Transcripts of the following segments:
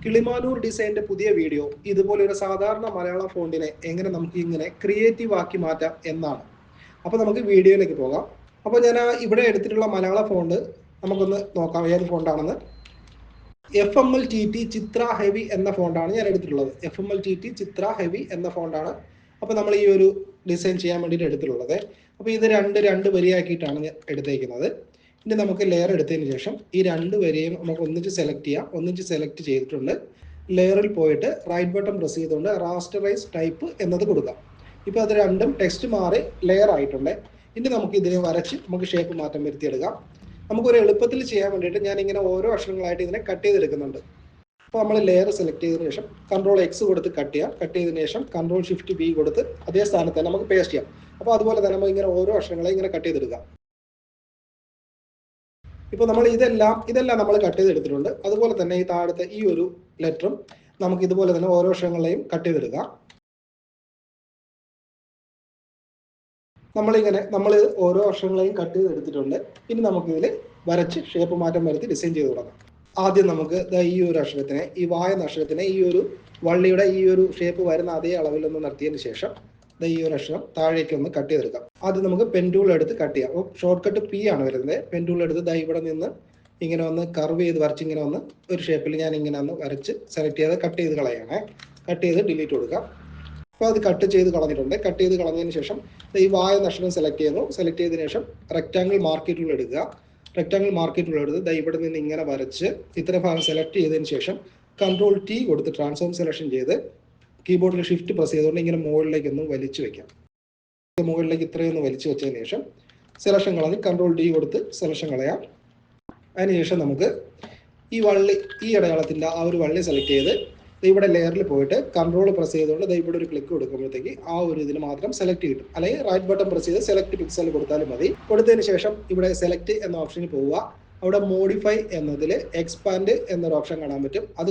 കിളിമാനൂർ ഡിസൈൻ്റെ പുതിയ വീഡിയോ ഇതുപോലെ ഒരു സാധാരണ മലയാളം ഫോണ്ടിനെ എങ്ങനെ നമുക്ക് ഇങ്ങനെ ക്രിയേറ്റീവ് ആക്കി മാറ്റാം എന്നാണ്. അപ്പോൾ നമുക്ക് വീഡിയോയിലേക്ക് പോകാം. അപ്പോൾ ഞാൻ ഇവിടെ എടുത്തിട്ടുള്ള മലയാള ഫോണ്ട് നമുക്കൊന്ന് നോക്കാം ഏത് ഫോണ്ടാണെന്ന്. FMLTT ചിത്ര ഹെവി എന്ന ഫോണ്ടാണ് ഞാൻ എടുത്തിട്ടുള്ളത്. FMLTT ചിത്ര ഹെവി എന്ന ഫോണ്ടാണ് അപ്പോൾ നമ്മൾ ഈ ഒരു ഡിസൈൻ ചെയ്യാൻ വേണ്ടിയിട്ട് എടുത്തിട്ടുള്ളത്. അപ്പോൾ ഇത് രണ്ട് വരിയാക്കിയിട്ടാണ് ഞാൻ എടുത്തേക്കുന്നത്. ഇനി നമുക്ക് ലെയർ എടുത്തതിന് ശേഷം ഈ രണ്ട് വരിയും നമുക്ക് ഒന്നിച്ച് സെലക്ട് ചെയ്യാം. ഒന്നിച്ച് സെലക്ട് ചെയ്തിട്ടുണ്ട് ലെയറിൽ പോയിട്ട് റൈറ്റ് ബട്ടൺ പ്രസ് ചെയ്തുകൊണ്ട് റാസ്റ്ററൈസ് ടൈപ്പ് എന്നത് കൊടുക്കാം. ഇപ്പോൾ അത് രണ്ടും ടെക്സ്റ്റ് മാറി ലെയർ ആയിട്ടുണ്ട്. ഇനി നമുക്ക് ഇതിനെ വരച്ച് നമുക്ക് ഷേപ്പ് മാറ്റം വരുത്തിയെടുക്കാം. നമുക്കൊരു എളുപ്പത്തിൽ ചെയ്യാൻ വേണ്ടിയിട്ട് ഞാൻ ഇങ്ങനെ ഓരോ അക്ഷരങ്ങളായിട്ട് ഇതിനെ കട്ട് ചെയ്തെടുക്കുന്നുണ്ട്. അപ്പോൾ നമ്മൾ ലെയർ സെലക്ട് ചെയ്തതിനു ശേഷം Ctrl+X കൊടുത്ത് കട്ട് ചെയ്യാം. കട്ട് ചെയ്തതിനു ശേഷം Ctrl+Shift+V കൊടുത്ത് അതേ സ്ഥാനത്ത് തന്നെ നമുക്ക് പേസ്റ്റ് ചെയ്യാം. അപ്പോൾ അതുപോലെ തന്നെ നമുക്ക് ഇങ്ങനെ ഓരോ അക്ഷരങ്ങളെ ഇങ്ങനെ കട്ട് ചെയ്തെടുക്കാം. ഇപ്പോൾ നമ്മൾ ഇതെല്ലാം നമ്മൾ കട്ട് ചെയ്തെടുത്തിട്ടുണ്ട്. അതുപോലെ തന്നെ ഈ താഴത്തെ ഈ ഒരു ലെറ്ററും നമുക്ക് ഇതുപോലെ തന്നെ ഓരോ അക്ഷരങ്ങളെയും കട്ട് ചെയ്തെടുക്കാം. നമ്മൾ ഓരോ അക്ഷരങ്ങളെയും കട്ട് ചെയ്തെടുത്തിട്ടുണ്ട്. ഇനി നമുക്കിതിൽ വരച്ച് ഷേപ്പ് മാറ്റം വരുത്തി ഡിസൈൻ ചെയ്ത് തുടങ്ങാം. ആദ്യം നമുക്ക് ഈ ഒരു അക്ഷരത്തിനെ, ഈ വായ എന്ന അക്ഷരത്തിനെ ഈ ഒരു വള്ളിയുടെ ഈ ഒരു ഷേപ്പ് വരുന്ന അതേ അളവിലൊന്ന് നിർത്തിയതിന് ശേഷം ഈ ഒരു അക്ഷരം താഴേക്ക് ഒന്ന് കട്ട് ചെയ്തെടുക്കാം. ആദ്യം നമുക്ക് പെൻ ടൂൾ എടുത്ത് കട്ട് ചെയ്യാം. അപ്പോൾ ഷോർട്ട് കട്ട് P ആണ് വരുന്നത്. പെൻ ടൂൾ എടുത്ത് ഇവിടെ നിന്ന് ഇങ്ങനെ ഒന്ന് കർവ് ചെയ്ത് വരച്ച് ഇങ്ങനെ ഒന്ന് ഒരു ഷേപ്പിൽ ഞാൻ ഇങ്ങനെ ഒന്ന് വരച്ച് സെലക്ട് ചെയ്ത് കട്ട് ചെയ്ത് കളയാണ്. കട്ട് ചെയ്ത് ഡിലീറ്റ് കൊടുക്കാം. അപ്പോൾ അത് കട്ട് ചെയ്ത് കളഞ്ഞിട്ടുണ്ട്. കട്ട് ചെയ്ത് കളഞ്ഞതിന് ശേഷം ഈ വായ എന്ന അക്ഷരം സെലക്ട് ചെയ്യുന്നു. സെലക്ട് ചെയ്തതിന് ശേഷം റെക്റ്റാങ്കിൾ മാർക്ക് ടൂൾ എടുക്കുക. റെക്റ്റാങ്കിൾ മാർക്ക് ടൂൾ എടുത്ത് ഇവിടെ നിന്ന് ഇങ്ങനെ വരച്ച് ഇത്ര ഭാഗം സെലക്ട് ചെയ്തതിന് ശേഷം Ctrl+T കൊടുത്ത് ട്രാൻസ്ഫോം സെലക്ഷൻ ചെയ്ത് കീബോർഡിൽ ഷിഫ്റ്റ് പ്രസ് ചെയ്തുകൊണ്ട് ഇങ്ങനെ മുകളിലേക്ക് ഒന്ന് വലിച്ചു വെക്കാം. മുകളിലേക്ക് ഇത്രയൊന്ന് വലിച്ചു വെച്ചതിന് ശേഷം സെലക്ഷൻ കളഞ്ഞ് Ctrl+D കൊടുത്ത് സെലക്ഷൻ കളയാം. അതിനുശേഷം നമുക്ക് ഈ അടയാളത്തിൻ്റെ ആ ഒരു വള്ളി സെലക്ട് ചെയ്ത് ഇവിടെ ലെയറിൽ പോയിട്ട് കൺട്രോൾ പ്രസ് ചെയ്തുകൊണ്ട് ഇവിടെ ഒരു ക്ലിക്ക് കൊടുക്കുമ്പോഴത്തേക്ക് ആ ഒരു ഇതിന് മാത്രം സെലക്ട് കിട്ടും. അല്ലെങ്കിൽ റൈറ്റ് ബട്ടൺ പ്രസ് ചെയ്ത് സെലക്ട് പിക്സൽ കൊടുത്താലും മതി. കൊടുത്തതിന് ശേഷം ഇവിടെ സെലക്ട് എന്ന ഓപ്ഷനിൽ പോവുക. അവിടെ മോഡിഫൈ എന്നതിൽ എക്സ്പാൻഡ് എന്നൊരു ഓപ്ഷൻ കാണാൻ പറ്റും. അത്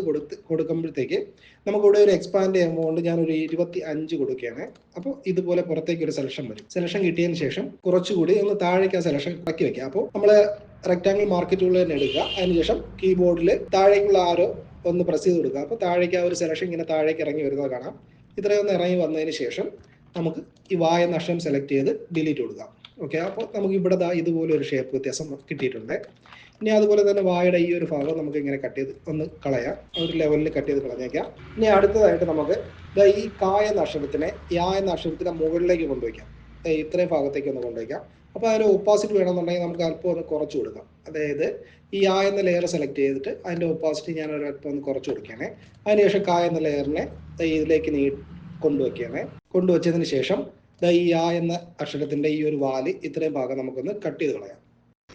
കൊടുക്കുമ്പോഴത്തേക്ക് നമുക്കിവിടെ ഒരു എക്സ്പാൻഡ് എമൗണ്ട് ഞാനൊരു 25 കൊടുക്കുകയാണ്. അപ്പോൾ ഇതുപോലെ പുറത്തേക്ക് ഒരു സെലക്ഷൻ വരും. സെലക്ഷൻ കിട്ടിയതിന് ശേഷം കുറച്ചുകൂടി ഒന്ന് താഴേക്ക് ആ സെലക്ഷൻ ഇറക്കി വെക്കുക. അപ്പോൾ നമ്മൾ റെക്റ്റാങ്കിൾ മാർക്ക് ടൂൾ തന്നെ എടുക്കുക. അതിനുശേഷം കീബോർഡിൽ താഴേക്കുള്ള ആരോ ഒന്ന് പ്രസ് ചെയ്ത് കൊടുക്കുക. അപ്പോൾ താഴേക്ക് ആ ഒരു സെലക്ഷൻ ഇങ്ങനെ താഴേക്ക് ഇറങ്ങി വരുന്നത് കാണാം. ഇത്രയൊന്ന് ഇറങ്ങി വന്നതിന് ശേഷം നമുക്ക് ഈ വായ എന്ന അക്ഷരം സെലക്ട് ചെയ്ത് ഡിലീറ്റ് കൊടുക്കാം. ഓക്കെ, അപ്പോൾ നമുക്ക് ഇവിടെ ഇതുപോലെ ഒരു ഷേപ്പ് വ്യത്യാസം കിട്ടിയിട്ടുണ്ട്. ഇനി അതുപോലെ തന്നെ വായുടെ ഈ ഒരു ഭാഗം നമുക്ക് ഇങ്ങനെ കട്ട് ചെയ്ത് ഒന്ന് കളയാം. ഒരു ലെവലിൽ കട്ട് ചെയ്ത് കളഞ്ഞേക്കാം. ഇനി അടുത്തതായിട്ട് നമുക്ക് ഈ കായ എന്ന അക്ഷരത്തിനെ എന്ന അക്ഷരത്തിനെ മുകളിലേക്ക് കൊണ്ടുവയ്ക്കാം. ഇത്രയും ഭാഗത്തേക്ക് ഒന്ന് കൊണ്ടുവയ്ക്കാം. അപ്പോൾ അതിൻ്റെ ഓപ്പോസിറ്റ് വേണമെന്നുണ്ടെങ്കിൽ നമുക്ക് അല്പം ഒന്ന് കുറച്ച് കൊടുക്കാം. അതായത് ഈ എന്ന ലെയർ സെലക്ട് ചെയ്തിട്ട് അതിൻ്റെ ഓപ്പോസിറ്റ് ഞാൻ ഒരല്പം ഒന്ന് കുറച്ച് കൊടുക്കുകയാണ്. അതിനുശേഷം എന്ന ലെയറിനെ ഇതിലേക്ക് കൊണ്ടുവയ്ക്കുകയാണ്. കൊണ്ടുവച്ചതിന് ശേഷം ഈ എന്ന അക്ഷരത്തിൻ്റെ ഈ ഒരു വാല് ഇത്രയും ഭാഗം നമുക്കൊന്ന് കട്ട് ചെയ്ത് കളയാം.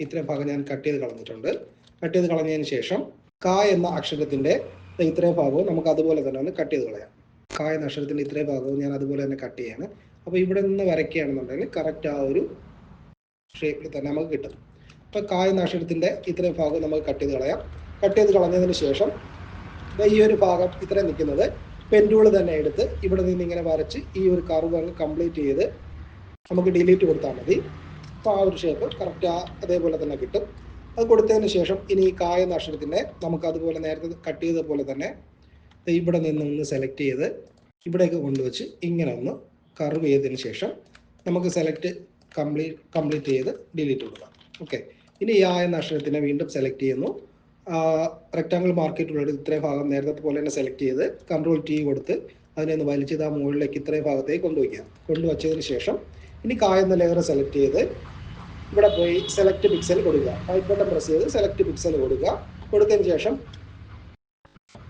ഇത്രയും ഭാഗം ഞാൻ കട്ട് ചെയ്ത് കളഞ്ഞിട്ടുണ്ട്. കട്ട് ചെയ്ത് കളഞ്ഞതിന് ശേഷം എന്ന അക്ഷരത്തിൻ്റെ ഇത്രയും ഭാഗവും നമുക്ക് അതുപോലെ തന്നെ ഒന്ന് കട്ട് ചെയ്ത് കളയാം. എന്ന അക്ഷരത്തിൻ്റെ ഇത്രയും ഭാഗവും ഞാൻ അതുപോലെ തന്നെ കട്ട് ചെയ്യാണ്. അപ്പോൾ ഇവിടെ നിന്ന് വരയ്ക്കുകയാണെന്നുണ്ടെങ്കിൽ കറക്റ്റ് ആ ഒരു ഷേപ്പിൽ തന്നെ നമുക്ക് കിട്ടും. അപ്പോൾ എന്ന അക്ഷരത്തിൻ്റെ ഇത്രയും ഭാഗം നമുക്ക് കട്ട് ചെയ്ത് കളയാം. കട്ട് ചെയ്ത് കളഞ്ഞതിന് ശേഷം ഈ ഒരു ഭാഗം ഇത്രയും നിൽക്കുന്നത് പെൻ ടൂൾ തന്നെ എടുത്ത് ഇവിടെ നിന്ന് ഇങ്ങനെ വരച്ച് ഈ ഒരു കർവ് അങ്ങ് കംപ്ലീറ്റ് ചെയ്ത് നമുക്ക് ഡിലീറ്റ് കൊടുത്താൽ മതി. അപ്പോൾ ആ ഒരു ഷേപ്പ് കറക്റ്റ് അതേപോലെ തന്നെ കിട്ടും. അത് കൊടുത്തതിന് ശേഷം ഇനി ഈ എന്ന അക്ഷരത്തിനെ നമുക്ക് അതുപോലെ നേരത്തെ കട്ട് ചെയ്ത പോലെ തന്നെ ഇവിടെ നിന്ന് സെലക്ട് ചെയ്ത് ഇവിടേക്ക് കൊണ്ടുവച്ച് ഇങ്ങനെ ഒന്ന് കർവ് ചെയ്തതിന് ശേഷം നമുക്ക് സെലക്ട് കംപ്ലീറ്റ് ചെയ്ത് ഡിലീറ്റ് കൊടുക്കാം. ഓക്കെ, ഇനി എന്ന അക്ഷരത്തിനെ വീണ്ടും സെലക്ട് ചെയ്യുന്നു. റെക്റ്റാങ്കിൾ മാർക്ക് ടൂൾ എടുത്ത് ഇത്രയും ഭാഗം നേരത്തെ പോലെ തന്നെ സെലക്ട് ചെയ്ത് Ctrl+T കൊടുത്ത് അതിനെ ഒന്ന് വലിച്ചത് ആ മുകളിലേക്ക് ഇത്രയും ഭാഗത്തേക്ക് കൊണ്ടുവയ്ക്കുക. കൊണ്ടുവച്ചതിന് ശേഷം ഇനി എന്ന ലെയർ സെലക്ട് ചെയ്ത് ഇവിടെ പോയി സെലക്ട് പിക്സൽ കൊടുക്കുക. റൈറ്റ് ബട്ടൺ പ്രസ് ചെയ്ത് സെലക്ട് പിക്സൽ കൊടുക്കുക. കൊടുത്തതിന് ശേഷം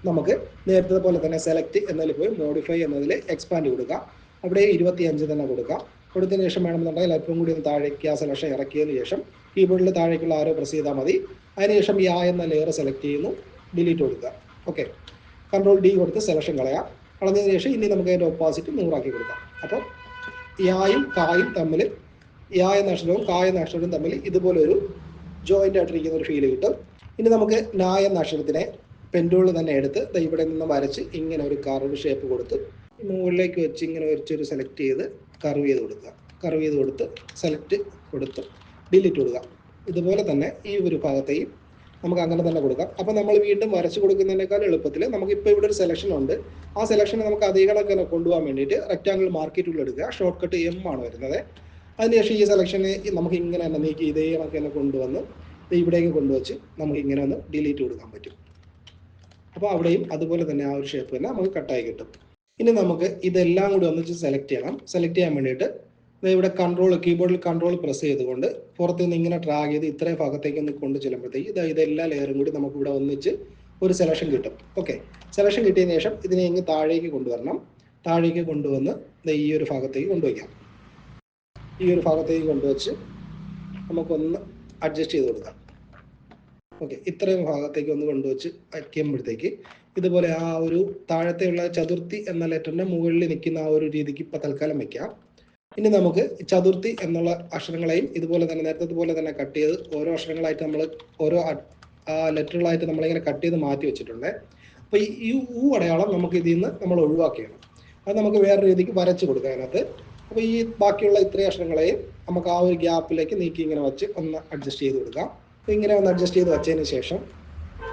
നമുക്ക് നേരത്തെ പോലെ തന്നെ സെലക്ട് എന്നതിൽ പോയി മോഡിഫൈ എന്നതിൽ എക്സ്പാൻഡ് കൊടുക്കുക. അവിടെ 25 തന്നെ കൊടുക്കുക. കൊടുത്തതിന് ശേഷം വേണമെന്നുണ്ടെങ്കിൽ അല്പം കൂടി ഒന്ന് താഴേക്ക് ആ സെലക്ഷൻ ഇറക്കിയതിന് ശേഷം കീബോർഡിൽ താഴേക്കുള്ള ആരോ പ്രസ് ചെയ്താൽ മതി. അതിനുശേഷം എന്ന ലെയർ സെലക്ട് ചെയ്യുന്നു, ഡിലീറ്റ് കൊടുക്കുക. ഓക്കെ, Ctrl+D കൊടുത്ത് സെലക്ഷൻ കളയാം. കളഞ്ഞതിന് ശേഷം ഇനി നമുക്ക് അതിൻ്റെ ഓപ്പോസിറ്റ് 100 കൊടുക്കാം. അപ്പോൾ കായും തമ്മിൽ എന്ന അക്ഷരവും എന്ന അക്ഷരവും തമ്മിൽ ഇതുപോലെ ഒരു ജോയിൻ്റ് ആയിട്ടിരിക്കുന്ന ഒരു ഫീൽ കിട്ടും. ഇനി നമുക്ക് എന്ന അക്ഷരത്തിനെ പെൻ ടൂൾ തന്നെ എടുത്ത് ഇവിടെ നിന്ന് വരച്ച് ഇങ്ങനെ ഒരു കർവ് ഷേപ്പ് കൊടുത്ത് മുകളിലേക്ക് വെച്ച് ഇങ്ങനെ വരച്ചൊരു സെലക്ട് ചെയ്ത് കർവ് ചെയ്ത് കൊടുക്കുക. കർവ് ചെയ്ത് കൊടുത്ത് സെലക്ട് കൊടുത്ത് ഡിലീറ്റ് കൊടുക്കുക. ഇതുപോലെ തന്നെ ഈ ഒരു ഭാഗത്തെയും നമുക്ക് അങ്ങനെ തന്നെ കൊടുക്കാം. അപ്പോൾ നമ്മൾ വീണ്ടും വരച്ച് കൊടുക്കുന്നതിനേക്കാൾ എളുപ്പത്തിൽ നമുക്കിപ്പോൾ ഇവിടെ ഒരു സെലക്ഷൻ ഉണ്ട്. ആ സെലക്ഷനെ നമുക്ക് അതേ കണക്കിന് കൊണ്ടുപോകാൻ വേണ്ടിയിട്ട് റെക്റ്റാങ്കിൾ മാർക്ക് ടൂൾ എടുക്കുക. ഷോർട്ട് കട്ട് എം ആണ് വരുന്നത്. അതിനുശേഷം ഈ സെലക്ഷനെ നമുക്ക് ഇങ്ങനെ തന്നെ നീക്കി ഇതേ കണക്ക് തന്നെ കൊണ്ടുവന്ന് ഇവിടേക്ക് കൊണ്ടുവച്ച് നമുക്ക് ഇങ്ങനെ ഒന്ന് ഡിലീറ്റ് കൊടുക്കാൻ പറ്റും. അപ്പോൾ അവിടെയും അതുപോലെ തന്നെ ആ ഒരു ഷേപ്പ് തന്നെ നമുക്ക് കട്ടായി കിട്ടും. ഇനി നമുക്ക് ഇതെല്ലാം കൂടി ഒന്നിച്ച് സെലക്ട് ചെയ്യണം. സെലക്ട് ചെയ്യാൻ വേണ്ടിയിട്ട് ഇവിടെ കീബോർഡിൽ കൺട്രോൾ പ്രസ് ചെയ്തുകൊണ്ട് പുറത്ത് നിന്ന് ഇങ്ങനെ ഡ്രാഗ് ചെയ്ത് ഇത്രയും ഭാഗത്തേക്ക് ഒന്ന് കൊണ്ട് ചെല്ലുമ്പോഴത്തേക്ക് ഇതെല്ലാ ലെയറും കൂടി നമുക്ക് ഇവിടെ ഒന്നിച്ച് ഒരു സെലക്ഷൻ കിട്ടും. ഓക്കെ, സെലക്ഷൻ കിട്ടിയതിന് ശേഷം ഇതിനെ ഇങ്ങ് താഴേക്ക് കൊണ്ടുവരണം. താഴേക്ക് കൊണ്ടുവന്ന് ഈ ഒരു ഭാഗത്തേക്ക് കൊണ്ടുവയ്ക്കാം. ഈ ഒരു ഭാഗത്തേക്ക് കൊണ്ടുവച്ച് നമുക്കൊന്ന് അഡ്ജസ്റ്റ് ചെയ്ത് കൊടുക്കാം. ഓക്കെ, ഇത്രയും ഭാഗത്തേക്ക് ഒന്ന് കൊണ്ടുവച്ച് വയ്ക്കുമ്പോഴത്തേക്ക് ഇതുപോലെ ആ ഒരു താഴത്തെയുള്ള ചതുർത്ഥി എന്ന ലെറ്ററിൻ്റെ മുകളിൽ നിൽക്കുന്ന ആ ഒരു രീതിക്ക് ഇപ്പോൾ തൽക്കാലം വയ്ക്കാം. ഇനി നമുക്ക് ചതുർത്ഥി എന്നുള്ള അക്ഷരങ്ങളെയും ഇതുപോലെ തന്നെ നേരത്തെ പോലെ തന്നെ കട്ട് ചെയ്ത് ഓരോ അക്ഷരങ്ങളായിട്ട് നമ്മൾ ഓരോ ലെറ്ററുകളായിട്ട് നമ്മളിങ്ങനെ കട്ട് ചെയ്ത് മാറ്റി വെച്ചിട്ടുണ്ട്. അപ്പോൾ ഈ ഊ അടയാളം നമുക്ക് ഇതിൽ നിന്ന് നമ്മൾ ഒഴിവാക്കിയാണ്. അത് നമുക്ക് വേറെ രീതിക്ക് വരച്ച് കൊടുക്കാം അതിനകത്ത്. അപ്പോൾ ഈ ബാക്കിയുള്ള ഇത്രയും അക്ഷരങ്ങളെയും നമുക്ക് ആ ഒരു ഗ്യാപ്പിലേക്ക് നീക്കി ഇങ്ങനെ വെച്ച് ഒന്ന് അഡ്ജസ്റ്റ് ചെയ്ത് കൊടുക്കാം. ഇങ്ങനെ ഒന്ന് അഡ്ജസ്റ്റ് ചെയ്ത് വെച്ചതിന് ശേഷം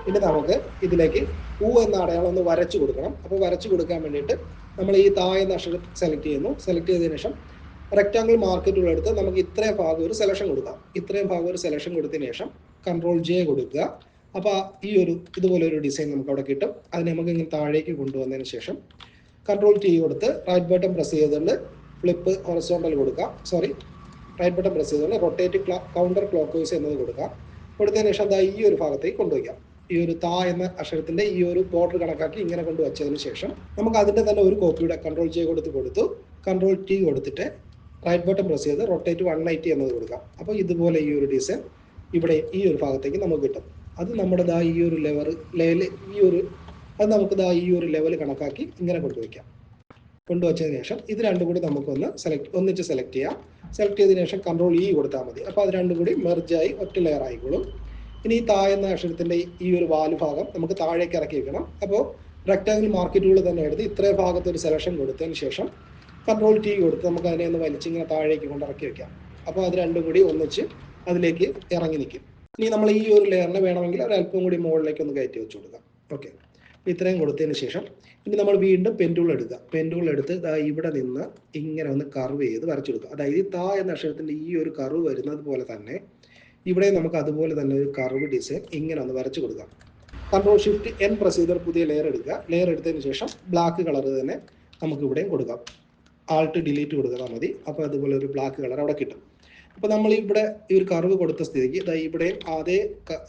ഇനി നമുക്ക് ഇതിലേക്ക് ഊ എന്ന അടയാളം ഒന്ന് വരച്ച് കൊടുക്കണം. അപ്പോൾ വരച്ച് കൊടുക്കാൻ വേണ്ടിയിട്ട് നമ്മൾ ഈ താഴെ അക്ഷരം സെലക്ട് ചെയ്യുന്നു. സെലക്ട് ചെയ്തതിന് ശേഷം റെക്റ്റാങ്കിൾ മാർക്ക് ടൂൾ എടുത്ത് നമുക്ക് ഇത്രയും ഭാഗം ഒരു സെലക്ഷൻ കൊടുക്കാം. ഇത്രയും ഭാഗം ഒരു സെലക്ഷൻ കൊടുത്തതിന് ശേഷം കൺട്രോൾ ജെ കൊടുക്കുക. അപ്പോൾ ഈ ഒരു ഇതുപോലെ ഒരു ഡിസൈൻ നമുക്ക് അവിടെ കിട്ടും. അതിനെ നമുക്ക് ഇങ്ങനെ താഴേക്ക് കൊണ്ടുവന്നതിന് ശേഷം കൺട്രോൾ ടി കൊടുത്ത് റൈറ്റ് ബട്ടൺ പ്രസ് ചെയ്തുകൊണ്ട് ഫ്ലിപ്പ് ഹൊറിസോണ്ടൽ കൊടുക്കാം. റൈറ്റ് ബട്ടൺ പ്രസ് ചെയ്തുകൊണ്ട് റൊട്ടേറ്റ് കൗണ്ടർ ക്ലോക്ക് വൈസ് എന്നത് കൊടുക്കാം. കൊടുത്തതിന് ശേഷം ഈ ഒരു ഭാഗത്തേക്ക് കൊണ്ടുവയ്ക്കാം. ഈ ഒരു താ എന്ന അക്ഷരത്തിന്റെ ഈ ഒരു ബോർഡർ കണക്കാക്കി ഇങ്ങനെ കൊണ്ടുവച്ചതിന് ശേഷം നമുക്ക് അതിന്റെ തന്നെ ഒരു കോപ്പിയുടെ കൺട്രോൾ ജെ കൊടുത്തു കൺട്രോൾ ടി കൊടുത്തിട്ട് റൈറ്റ് ബട്ടൺ പ്രസ് ചെയ്ത് റൊട്ടേറ്റ് 180 എന്നത് കൊടുക്കാം. അപ്പോൾ ഇതുപോലെ ഈ ഒരു ഡിസൈൻ ഇവിടെ ഈ ഒരു ഭാഗത്തേക്ക് നമുക്ക് കിട്ടും. അത് നമ്മുടെ ഈ ഒരു ഈ ഒരു ലെവൽ കണക്കാക്കി ഇങ്ങനെ കൊണ്ടുവയ്ക്കാം. കൊണ്ടുവച്ചതിന് ശേഷം ഇത് രണ്ടും കൂടി നമുക്കൊന്ന് ഒന്നിച്ച് സെലക്ട് ചെയ്യാം. സെലക്ട് ചെയ്തതിനു ശേഷം കൺട്രോൾ ഇ കൊടുത്താൽ മതി. അപ്പോൾ അത് രണ്ടും കൂടി മെർജായി ഒറ്റ ലെയർ ആയിക്കോളും. ഇനി ഈ എന്ന അക്ഷരത്തിന്റെ ഈ ഒരു വാല് ഭാഗം നമുക്ക് താഴേക്ക് ഇറക്കി വെക്കണം. അപ്പോൾ റെക്റ്റാങ്കിൾ മാർക്ക് ടൂൾ തന്നെ എടുത്ത് ഇത്രയും ഭാഗത്ത് ഒരു സെലക്ഷൻ കൊടുത്തതിന് ശേഷം കൺട്രോൾ ടി കൊടുത്ത് നമുക്ക് അതിനെ ഒന്ന് വലിച്ചിങ്ങനെ താഴേക്ക് കൊണ്ട് ഇറക്കി വെക്കാം. അപ്പോൾ അത് രണ്ടും കൂടി ഒന്നിച്ച് അതിലേക്ക് ഇറങ്ങി നിൽക്കും. ഇനി നമ്മൾ ഈ ഒരു ലെയറിനെ വേണമെങ്കിൽ ഒരല്പം കൂടി മുകളിലേക്ക് ഒന്ന് കയറ്റി വെച്ച് കൊടുക്കാം. ഓക്കെ, ഇത്രയും കൊടുത്തതിന് ശേഷം ഇനി നമ്മൾ വീണ്ടും പെൻടൂൾ എടുക്കുക. പെൻടൂൾ എടുത്ത് ഇവിടെ നിന്ന് ഇങ്ങനെ ഒന്ന് കർവ് ചെയ്ത് വരച്ചു കൊടുക്കുക. അതായത് എന്ന അക്ഷരത്തിന്റെ ഈ ഒരു കർവ് വരുന്നത് പോലെ തന്നെ ഇവിടെ നമുക്ക് അതുപോലെ തന്നെ ഒരു കർവ് ഡിസൈൻ ഇങ്ങനെ ഒന്ന് വരച്ചു കൊടുക്കാം. കൺട്രോൾ ഷിഫ്റ്റ് എൻ പ്രസ് ചെയ്ത് പുതിയ ലെയർ എടുക്കുക. ലെയർ എടുത്തതിന് ശേഷം ബ്ലാക്ക് കളർ തന്നെ നമുക്ക് ഇവിടെയും കൊടുക്കാം. ആൾട്ട് ഡിലീറ്റ് കൊടുത്താൽ മതി. അപ്പോൾ അതുപോലെ ഒരു ബ്ലാക്ക് കളർ അവിടെ കിട്ടും. അപ്പോൾ നമ്മൾ ഇവിടെ ഈ ഒരു കർവ് കൊടുത്ത സ്ഥിതിക്ക് ഇവിടെയും അതേ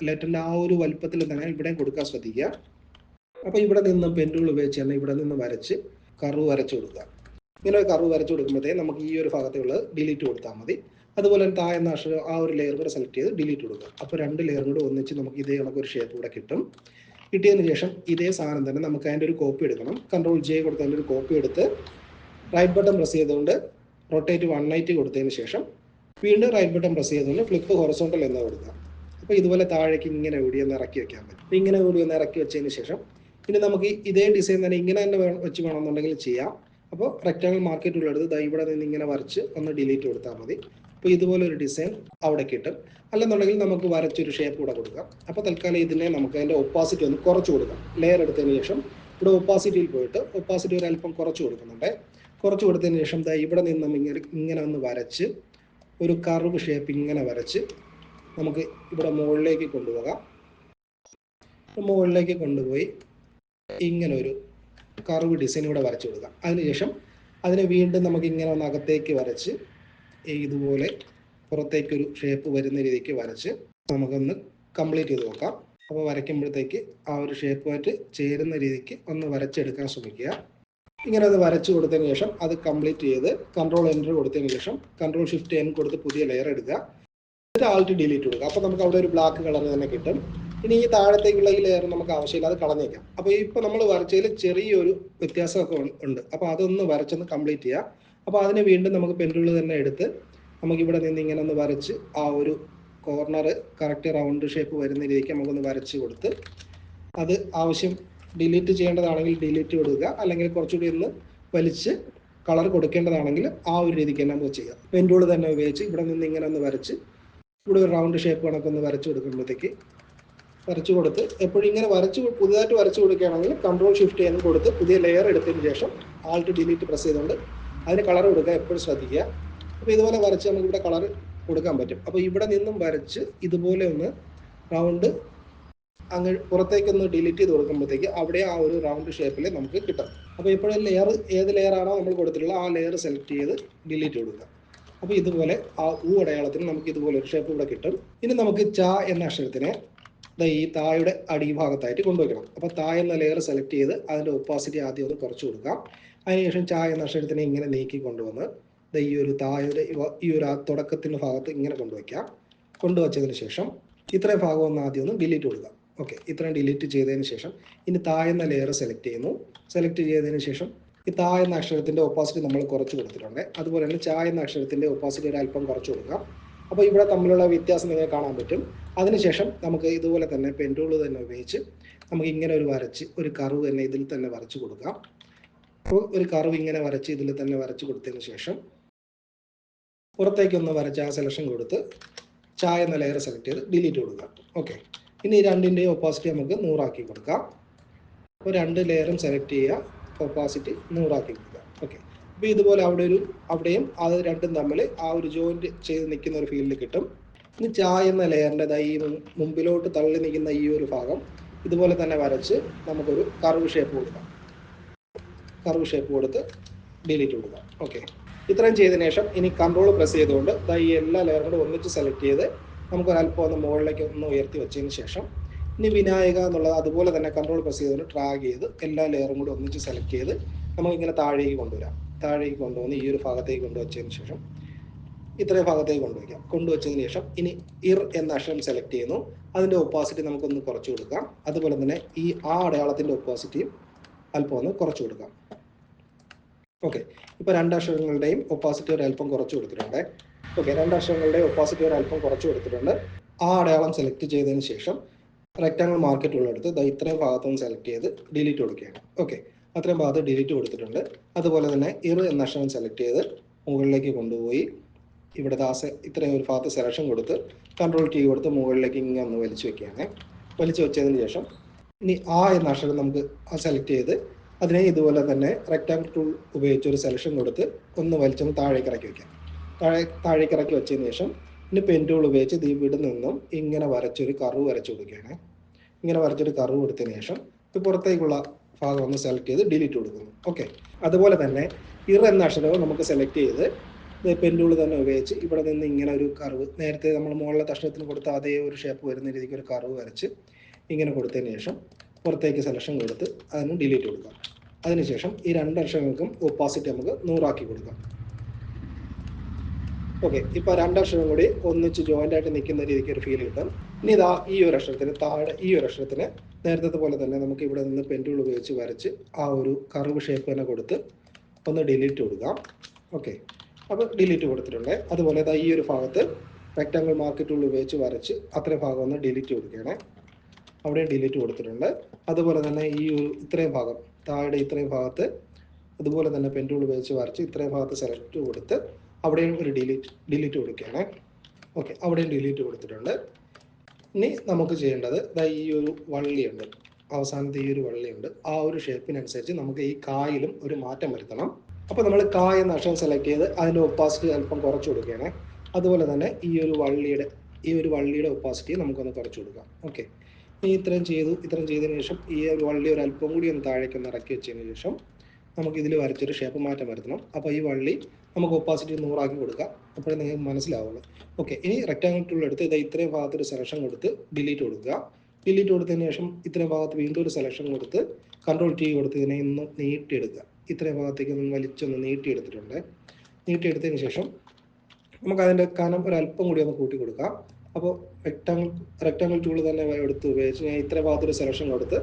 ലെറ്ററിന്റെ ആ ഒരു വലുപ്പത്തിൽ തന്നെ ഇവിടെയും കൊടുക്കാൻ ശ്രദ്ധിക്കുക. അപ്പോൾ ഇവിടെ നിന്ന് പെൻടൂൾ ഉപയോഗിച്ച് തന്നെ ഇവിടെ നിന്ന് വരച്ച് കർവ് വരച്ചു കൊടുക്കുക. ഇങ്ങനെ ഒരു കർവ് വരച്ചു കൊടുക്കുമ്പോഴത്തേക്ക് നമുക്ക് ഈ ഒരു ഭാഗത്തുള്ളത് ഡിലീറ്റ് കൊടുത്താൽ മതി. അതുപോലെ തന്നെ എന്ന അക്ഷരം ആ ഒരു ലെയർ കൂടെ സെലക്ട് ചെയ്ത് ഡിലീറ്റ് കൊടുക്കുക. അപ്പോൾ രണ്ട് ലെയർ കൂടെ ഒന്നിച്ച് നമുക്ക് ഇതേ കണക്ക് ഒരു ഷേപ്പ് കൂടെ കിട്ടും. കിട്ടിയതിന് ശേഷം ഇതേ സാധനം തന്നെ നമുക്ക് അതിൻ്റെ ഒരു കോപ്പി എടുക്കണം. കൺട്രോൾ ജെ കൊടുത്ത് അതിൻ്റെ ഒരു കോപ്പി എടുത്ത് റൈറ്റ് ബട്ടൺ പ്രസ് ചെയ്തുകൊണ്ട് റൊട്ടേറ്റ് 180 കൊടുത്തതിന് ശേഷം വീണ്ടും റൈറ്റ് ബട്ടൺ പ്രസ് ചെയ്തുകൊണ്ട് ഫ്ലിപ്പ് ഹൊറിസോണ്ടൽ എന്ന് കൊടുക്കുക. അപ്പോൾ ഇതുപോലെ താഴേക്ക് ഇങ്ങനെ ഓടി ഒന്ന് ഇറക്കി വെക്കാൻ പറ്റും. ഇങ്ങനെ ഓടി ഒന്ന് ഇറക്കി വെച്ചതിന് ശേഷം ഇനി നമുക്ക് ഇതേ ഡിസൈൻ തന്നെ ഇങ്ങനെ തന്നെ വെച്ച് വേണമെന്നുണ്ടെങ്കിൽ ചെയ്യാം. അപ്പോൾ റെക്റ്റാങ്കിൾ മാർക്ക് ടൂൾ എടുത്ത് ഇവിടെ നിന്ന് ഇങ്ങനെ വരച്ച് ഒന്ന് ഡിലീറ്റ് കൊടുത്താൽ മതി. അപ്പോൾ ഇതുപോലെ ഒരു ഡിസൈൻ അവിടെ കിട്ടും. അല്ലെന്നുണ്ടെങ്കിൽ നമുക്ക് വരച്ചൊരു ഷേപ്പ് കൂടെ കൊടുക്കാം. അപ്പോൾ തൽക്കാലം ഇതിനെ നമുക്ക് അതിൻ്റെ ഒപ്പാസിറ്റി ഒന്ന് കുറച്ച് കൊടുക്കാം. ലെയർ എടുത്തതിന് ശേഷം ഇവിടെ ഒപ്പാസിറ്റിയിൽ പോയിട്ട് ഒപ്പാസിറ്റി ഒരു അല്പം കുറച്ച് കൊടുക്കുന്നുണ്ട്. കുറച്ച് കൊടുത്തതിന് ശേഷം ഇവിടെ നിന്ന് ഇങ്ങനെ ഒന്ന് വരച്ച് ഒരു കർവ് ഷേപ്പ് ഇങ്ങനെ വരച്ച് നമുക്ക് ഇവിടെ മുകളിലേക്ക് കൊണ്ടുപോകാം. മുകളിലേക്ക് കൊണ്ടുപോയി ഇങ്ങനെ ഒരു കർവ് ഡിസൈൻ ഇവിടെ വരച്ചു കൊടുക്കാം. അതിനുശേഷം അതിനെ വീണ്ടും നമുക്ക് ഇങ്ങനെ ഒന്ന് അകത്തേക്ക് വരച്ച് ഇതുപോലെ പുറത്തേക്കൊരു ഷേപ്പ് വരുന്ന രീതിക്ക് വരച്ച് നമുക്കൊന്ന് കംപ്ലീറ്റ് ചെയ്ത് നോക്കാം. അപ്പോൾ വരയ്ക്കുമ്പോഴത്തേക്ക് ആ ഒരു ഷേപ്പുമായിട്ട് ചേരുന്ന രീതിക്ക് ഒന്ന് വരച്ചെടുക്കാൻ ശ്രമിക്കുക. ഇങ്ങനെ ഒന്ന് വരച്ചു കൊടുത്തതിന് ശേഷം അത് കംപ്ലീറ്റ് ചെയ്ത് കൺട്രോൾ എൻ്റർ കൊടുത്തതിന് ശേഷം കൺട്രോൾ ഷിഫ്റ്റ് എൻ കൊടുത്ത് പുതിയ ലെയർ എടുക്കുക. എന്നിട്ട് ആൾട്ട് ഡിലീറ്റ് കൊടുക്കുക. അപ്പോൾ നമുക്ക് അവിടെ ഒരു ബ്ലാക്ക് കളർ തന്നെ കിട്ടും. ഇനി ഈ താഴത്തേക്കുള്ള ഈ ലെയർ നമുക്ക് ആവശ്യമില്ല, അത് കളഞ്ഞേക്കാം. അപ്പോൾ ഇപ്പോൾ നമ്മൾ വരച്ചതിൽ ചെറിയൊരു വ്യത്യാസമൊക്കെ ഉണ്ട്. അപ്പോൾ അതൊന്ന് വരച്ചൊന്ന് കംപ്ലീറ്റ് ചെയ്യുക. അപ്പോൾ അതിന് വീണ്ടും നമുക്ക് പെൻടൂൾ തന്നെ എടുത്ത് നമുക്കിവിടെ നിന്ന് ഇങ്ങനെ ഒന്ന് വരച്ച് ആ ഒരു കോർണർ കറക്റ്റ് റൗണ്ട് ഷേപ്പ് വരുന്ന രീതിക്ക് നമുക്കൊന്ന് വരച്ച് കൊടുത്ത് അത് ആവശ്യം ഡിലീറ്റ് ചെയ്യേണ്ടതാണെങ്കിൽ ഡിലീറ്റ് കൊടുക്കുക. അല്ലെങ്കിൽ കുറച്ചുകൂടി ഒന്ന് വലിച്ച് കളർ കൊടുക്കേണ്ടതാണെങ്കിൽ ആ ഒരു രീതിക്ക് തന്നെ നമുക്ക് ചെയ്യാം. പെൻടൂൾ തന്നെ ഉപയോഗിച്ച് ഇവിടെ നിന്ന് ഇങ്ങനെ ഒന്ന് വരച്ച് ഇവിടെ ഒരു റൗണ്ട് ഷേപ്പ് കണക്കൊന്ന് വരച്ച് കൊടുക്കുമ്പോഴത്തേക്ക് വരച്ചു കൊടുത്ത് എപ്പോഴും ഇങ്ങനെ പുതിയതായിട്ട് വരച്ചു കൊടുക്കുകയാണെങ്കിൽ കൺട്രോൾ ഷിഫ്റ്റ് ചെയ്യാൻ കൊടുത്ത് പുതിയ ലെയർ എടുത്തതിന് ശേഷം ആൾട്ട് ഡിലീറ്റ് പ്രസ് ചെയ്തുകൊണ്ട് അതിന് കളർ കൊടുക്കുക എപ്പോഴും ശ്രദ്ധിക്കുക. അപ്പോൾ ഇതുപോലെ വരച്ച് നമുക്ക് ഇവിടെ കളർ കൊടുക്കാൻ പറ്റും. അപ്പോൾ ഇവിടെ നിന്നും വരച്ച് ഇതുപോലെ ഒന്ന് റൗണ്ട് അങ്ങ് പുറത്തേക്കൊന്ന് ഡിലീറ്റ് ചെയ്ത് കൊടുക്കുമ്പോഴത്തേക്ക് അവിടെ ആ ഒരു റൗണ്ട് ഷേപ്പിൽ നമുക്ക് കിട്ടും. അപ്പോൾ ഇപ്പോഴും ലെയർ ഏത് ലെയറാണോ നമ്മൾ കൊടുത്തിട്ടുള്ളത് ആ ലെയർ സെലക്ട് ചെയ്ത് ഡിലീറ്റ് കൊടുക്കുക. അപ്പോൾ ഇതുപോലെ ആ അടയാളത്തിന് നമുക്ക് ഇതുപോലെ ഒരു ഷേപ്പ് ഇവിടെ കിട്ടും. ഇനി നമുക്ക് ച എന്ന അക്ഷരത്തിനെ ഈ തായുടെ അടിഭാഗത്തായിട്ട് കൊണ്ടുവയ്ക്കണം. അപ്പോൾ താ എന്ന ലെയർ സെലക്ട് ചെയ്ത് അതിൻ്റെ ഒപ്പാസിറ്റി ആദ്യം ഒന്ന് കുറച്ച് കൊടുക്കാം. അതിനുശേഷം ച എന്ന അക്ഷരത്തിനെ ഇങ്ങനെ നീക്കി കൊണ്ടുവന്ന് ഈ ഒരു തായുടെ ഈ ഒരു തുടക്കത്തിൻ്റെ ഭാഗത്ത് ഇങ്ങനെ കൊണ്ടുവയ്ക്കാം. കൊണ്ടുവച്ചതിന് ശേഷം ഇത്രയും ഭാഗം ഒന്ന് ആദ്യം ഒന്ന് ഡിലീറ്റ് കൊടുക്കുക. ഓക്കെ, ഇത്രയും ഡിലീറ്റ് ചെയ്തതിന് ശേഷം ഇനി താ എന്ന ലെയർ സെലക്ട് ചെയ്യുന്നു. സെലക്ട് ചെയ്തതിന് ശേഷം ഈ താ എന്ന അക്ഷരത്തിൻ്റെ ഒപ്പാസിറ്റി നമ്മൾ കുറച്ച് കൊടുത്തിട്ടുണ്ട്. അതുപോലെ തന്നെ ച എന്ന അക്ഷരത്തിൻ്റെ ഒപ്പാസിറ്റി ഒരു അല്പം കുറച്ച് കൊടുക്കാം. അപ്പോൾ ഇവിടെ തമ്മിലുള്ള വ്യത്യാസം നിങ്ങൾക്ക് കാണാൻ പറ്റും. അതിനുശേഷം നമുക്ക് ഇതുപോലെ തന്നെ പെൻ ടൂൾ തന്നെ ഉപയോഗിച്ച് നമുക്ക് ഇങ്ങനെ ഒരു കർവ് തന്നെ ഇതിൽ തന്നെ വരച്ച് കൊടുക്കാം. അപ്പോൾ ഒരു കർവ് ഇങ്ങനെ വരച്ച് ഇതിൽ തന്നെ വരച്ച് കൊടുത്തതിന് ശേഷം പുറത്തേക്കൊന്ന് വരച്ച് ആ സെലക്ഷൻ കൊടുത്ത് ച എന്ന ലെയർ സെലക്ട് ചെയ്ത് ഡിലീറ്റ് കൊടുക്കാം. ഓക്കെ, ഇനി രണ്ടിൻ്റെയും ഒപ്പാസിറ്റി നമുക്ക് 100 ആക്കി കൊടുക്കാം. അപ്പോൾ രണ്ട് ലെയറും സെലക്ട് ചെയ്യുക, ഒപ്പാസിറ്റി 100 ആക്കി കൊടുക്കുക. ഓക്കെ, അപ്പോൾ ഇതുപോലെ അവിടെയും അത് രണ്ടും തമ്മിൽ ആ ഒരു ജോയിൻറ്റ് ചെയ്ത് നിൽക്കുന്ന ഒരു ഫീൽഡ് കിട്ടും. ഇനി ച എന്ന ലെയറിൻ്റെ ഈ മുമ്പിലോട്ട് തള്ളി നിൽക്കുന്ന ഈ ഒരു ഭാഗം ഇതുപോലെ തന്നെ വരച്ച് നമുക്കൊരു കർവ് ഷേപ്പ് കൊടുക്കാം. കർവ് ഷേപ്പ് കൊടുത്ത് ഡിലീറ്റ് കൊടുക്കാം. ഓക്കെ, ഇത്രയും ചെയ്തതിന് ശേഷം ഇനി കൺട്രോൾ പ്രസ് ചെയ്തുകൊണ്ട് ഈ എല്ലാ ലെയറും കൂടെ ഒന്നിച്ച് സെലക്ട് ചെയ്ത് നമുക്കൊരല്പം ഒന്ന് മുകളിലേക്ക് ഒന്ന് ഉയർത്തി വെച്ചതിന് ശേഷം ഇനി വിനായക എന്നുള്ളത് അതുപോലെ തന്നെ കൺട്രോൾ പ്രസ് ചെയ്തുകൊണ്ട് ഡ്രാഗ് ചെയ്ത് എല്ലാ ലെയറും കൂടെ ഒന്നിച്ച് സെലക്ട് ചെയ്ത് നമുക്കിങ്ങനെ താഴേക്ക് കൊണ്ടുവരാം. താഴേക്ക് കൊണ്ടുവന്ന് ഈ ഒരു ഭാഗത്തേക്ക് കൊണ്ടുവച്ചതിന് ശേഷം ഇത്രയും ഭാഗത്തേക്ക് കൊണ്ടുവയ്ക്കാം. കൊണ്ടുവച്ചതിന് ശേഷം ഇനി ഇർ എന്ന അക്ഷരം സെലക്ട് ചെയ്യുന്നു. അതിൻ്റെ ഒപ്പാസിറ്റി നമുക്കൊന്ന് കുറച്ച് കൊടുക്കാം. അതുപോലെ തന്നെ ആ അടയാളത്തിൻ്റെ ഒപ്പാസിറ്റിയും അല്പം ഒന്ന് കുറച്ച് കൊടുക്കാം. ഓക്കെ, ഇപ്പോൾ രണ്ട് അക്ഷരങ്ങളുടെയും ഒപ്പാസിറ്റി ഒരു അല്പം കുറച്ച് കൊടുത്തിട്ടുണ്ട്. ഓക്കെ, രണ്ട് അക്ഷരങ്ങളുടെയും ഒപ്പാസിറ്റി ഒരു അല്പം കുറച്ച് കൊടുത്തിട്ടുണ്ട്. ആ അടയാളം സെലക്ട് ചെയ്തതിന് ശേഷം റെക്റ്റാങ്കിൾ മാർക്ക് ടൂൾ എടുത്ത് ഇത്രയും ഭാഗത്തൊന്ന് സെലക്ട് ചെയ്ത് ഡിലീറ്റ് കൊടുക്കുകയാണ്. ഓക്കെ, അത്രയും ഭാഗത്ത് ഡിലീറ്റ് കൊടുത്തിട്ടുണ്ട്. അതുപോലെ തന്നെ ഇർ എന്ന അക്ഷരം സെലക്ട് ചെയ്ത് മുകളിലേക്ക് കൊണ്ടുപോയി ഇവിടെ ഇത്രയും ഒരു ഭാഗത്ത് സെലക്ഷൻ കൊടുത്ത് കൺട്രോൾ ടി കൊടുത്ത് മുകളിലേക്ക് ഇങ്ങനെ ഒന്ന് വലിച്ചു വെക്കുകയാണ്. വലിച്ചു വെച്ചതിന് ശേഷം ഇനി എന്ന അക്ഷരം നമുക്ക് സെലക്ട് ചെയ്ത് അതിനെ ഇതുപോലെ തന്നെ റെക്റ്റാങ്കിൾ ടൂൾ ഉപയോഗിച്ച് ഒരു സെലക്ഷൻ കൊടുത്ത് ഒന്ന് വലിച്ചൊന്ന് താഴേക്ക് ഇറക്കി വയ്ക്കാം. താഴേക്ക് ഇറക്കി വെച്ചതിന് ശേഷം ഇനി പെൻ ടൂൾ ഉപയോഗിച്ച് ഇവിടെ നിന്നും ഇങ്ങനെ വരച്ചൊരു കർവ് വരച്ചു കൊടുക്കുകയാണ്. ഇങ്ങനെ വരച്ചൊരു കർവ് കൊടുത്തതിന് ശേഷം പുറത്തേക്കുള്ള ഭാഗം ഒന്ന് സെലക്ട് ചെയ്ത് ഡിലീറ്റ് കൊടുക്കുന്നു. ഓക്കെ, അതുപോലെ തന്നെ ഇർ എന്ന അക്ഷരവും നമുക്ക് സെലക്ട് ചെയ്ത് പെൻ ടൂൾ തന്നെ ഉപയോഗിച്ച് ഇവിടെ നിന്ന് ഇങ്ങനെ ഒരു കർവ് നേരത്തെ നമ്മൾ മുകളിലെ അക്ഷരത്തിന് കൊടുത്ത അതേ ഒരു ഷേപ്പ് വരുന്ന രീതിക്ക് ഒരു കർവ് വരച്ച് ഇങ്ങനെ കൊടുത്തതിന് ശേഷം പുറത്തേക്ക് സെലക്ഷൻ കൊടുത്ത് അതിന് ഡിലീറ്റ് കൊടുക്കാം. അതിനുശേഷം ഈ രണ്ട് അക്ഷരങ്ങൾക്കും ഒപ്പാസിറ്റി നമുക്ക് 100 ആക്കി കൊടുക്കാം. ഓക്കെ, ഇപ്പോൾ രണ്ട് അക്ഷരം കൂടി ഒന്നിച്ച് ജോയിൻ്റ് ആയിട്ട് നിൽക്കുന്ന രീതിക്ക് ഒരു ഫീൽ കിട്ടും. ഇനി ഈ ഒരു അക്ഷരത്തിന് താഴെ ഈ ഒരു അക്ഷരത്തിന് നേരത്തെ പോലെ തന്നെ നമുക്ക് ഇവിടെ നിന്ന് പെൻ ടൂൾ ഉപയോഗിച്ച് വരച്ച് ആ ഒരു കർവ് ഷേപ്പ് തന്നെ കൊടുത്ത് ഒന്ന് ഡിലീറ്റ് കൊടുക്കാം. ഓക്കെ, അപ്പോൾ ഡിലീറ്റ് കൊടുത്തിട്ടുണ്ട്. അതുപോലെ ഈ ഒരു ഭാഗത്ത് റെക്റ്റാങ്കിൾ മാർക്ക് ടൂൾ ഉപയോഗിച്ച് വരച്ച് അത്രയും ഭാഗം ഒന്ന് ഡിലീറ്റ് കൊടുക്കുകയാണ്. അവിടെ ഡിലീറ്റ് കൊടുത്തിട്ടുണ്ട്. അതുപോലെ തന്നെ ഇത്രയും ഭാഗം താഴെ ഇത്രയും ഭാഗത്ത് അതുപോലെ തന്നെ പെൻ ടൂൾ ഉപയോഗിച്ച് വരച്ച് ഇത്രയും ഭാഗത്ത് സെലക്ട് കൊടുത്ത് അവിടെയും ഒരു ഡിലീറ്റ് കൊടുക്കുകയാണ്. ഓക്കെ, അവിടെയും ഡിലീറ്റ് കൊടുത്തിട്ടുണ്ട്. ഇനി നമുക്ക് ചെയ്യേണ്ടത് ഈ ഒരു വള്ളിയുണ്ട്, അവസാനത്തെ ഈ ഒരു വള്ളിയുണ്ട്. ആ ഒരു ഷേപ്പിനനുസരിച്ച് നമുക്ക് ഈ കായിലും ഒരു മാറ്റം വരുത്തണം. അപ്പോൾ നമ്മൾ കായ എന്ന അക്ഷരം സെലക്ട് ചെയ്ത് അതിൻ്റെ ഒപ്പാസിറ്റി അല്പം കുറച്ച് കൊടുക്കുകയാണ്. അതുപോലെ തന്നെ ഈ ഒരു വള്ളിയുടെ ഒപ്പാസിറ്റി നമുക്കൊന്ന് കുറച്ച് കൊടുക്കാം. ഓക്കെ, ഇത്രയും ചെയ്തതിന് ശേഷം ഈ ഒരു വള്ളി ഒരു അല്പം കൂടി ഒന്ന് താഴേക്ക് ഒന്ന് ഇറക്കി വെച്ചതിന് ശേഷം നമുക്ക് ഇതിൽ വരച്ചൊരു ഷേപ്പ് മാറ്റം വരുത്തണം. അപ്പോൾ ഈ വള്ളി നമുക്ക് ഒപ്പാസിറ്റി 100 ആക്കി കൊടുക്കാം. അപ്പോഴേ നിങ്ങൾക്ക് മനസ്സിലാവുള്ളൂ. ഓക്കെ, ഇനി റെക്റ്റാങ്കിൾ ടൂൾ എടുത്ത് ഇത്രയും ഭാഗത്തൊരു സെലക്ഷൻ കൊടുത്ത് ഡിലീറ്റ് കൊടുക്കുക. ഡിലീറ്റ് കൊടുത്തതിന് ശേഷം ഇത്രയും ഭാഗത്ത് വീണ്ടും ഒരു സെലക്ഷൻ കൊടുത്ത് കൺട്രോൾ ടി കൊടുത്ത് ഇതിനെ ഒന്ന് നീട്ടിയെടുക്കുക. ഇത്രയും ഭാഗത്തേക്ക് ഒന്ന് വലിച്ചൊന്ന് നീട്ടിയെടുത്തിട്ടുണ്ട്. നീട്ടിയെടുത്തതിന് ശേഷം നമുക്ക് അതിൻ്റെ കനം ഒരു അല്പം കൂടി ഒന്ന് കൂട്ടി കൊടുക്കാം. അപ്പോൾ റെക്റ്റാങ്കിൾ ടൂൾ തന്നെ ഉപയോഗിച്ച് ഞാൻ ഇത്ര ഭാഗത്തൊരു സെലക്ഷൻ കൊടുത്ത്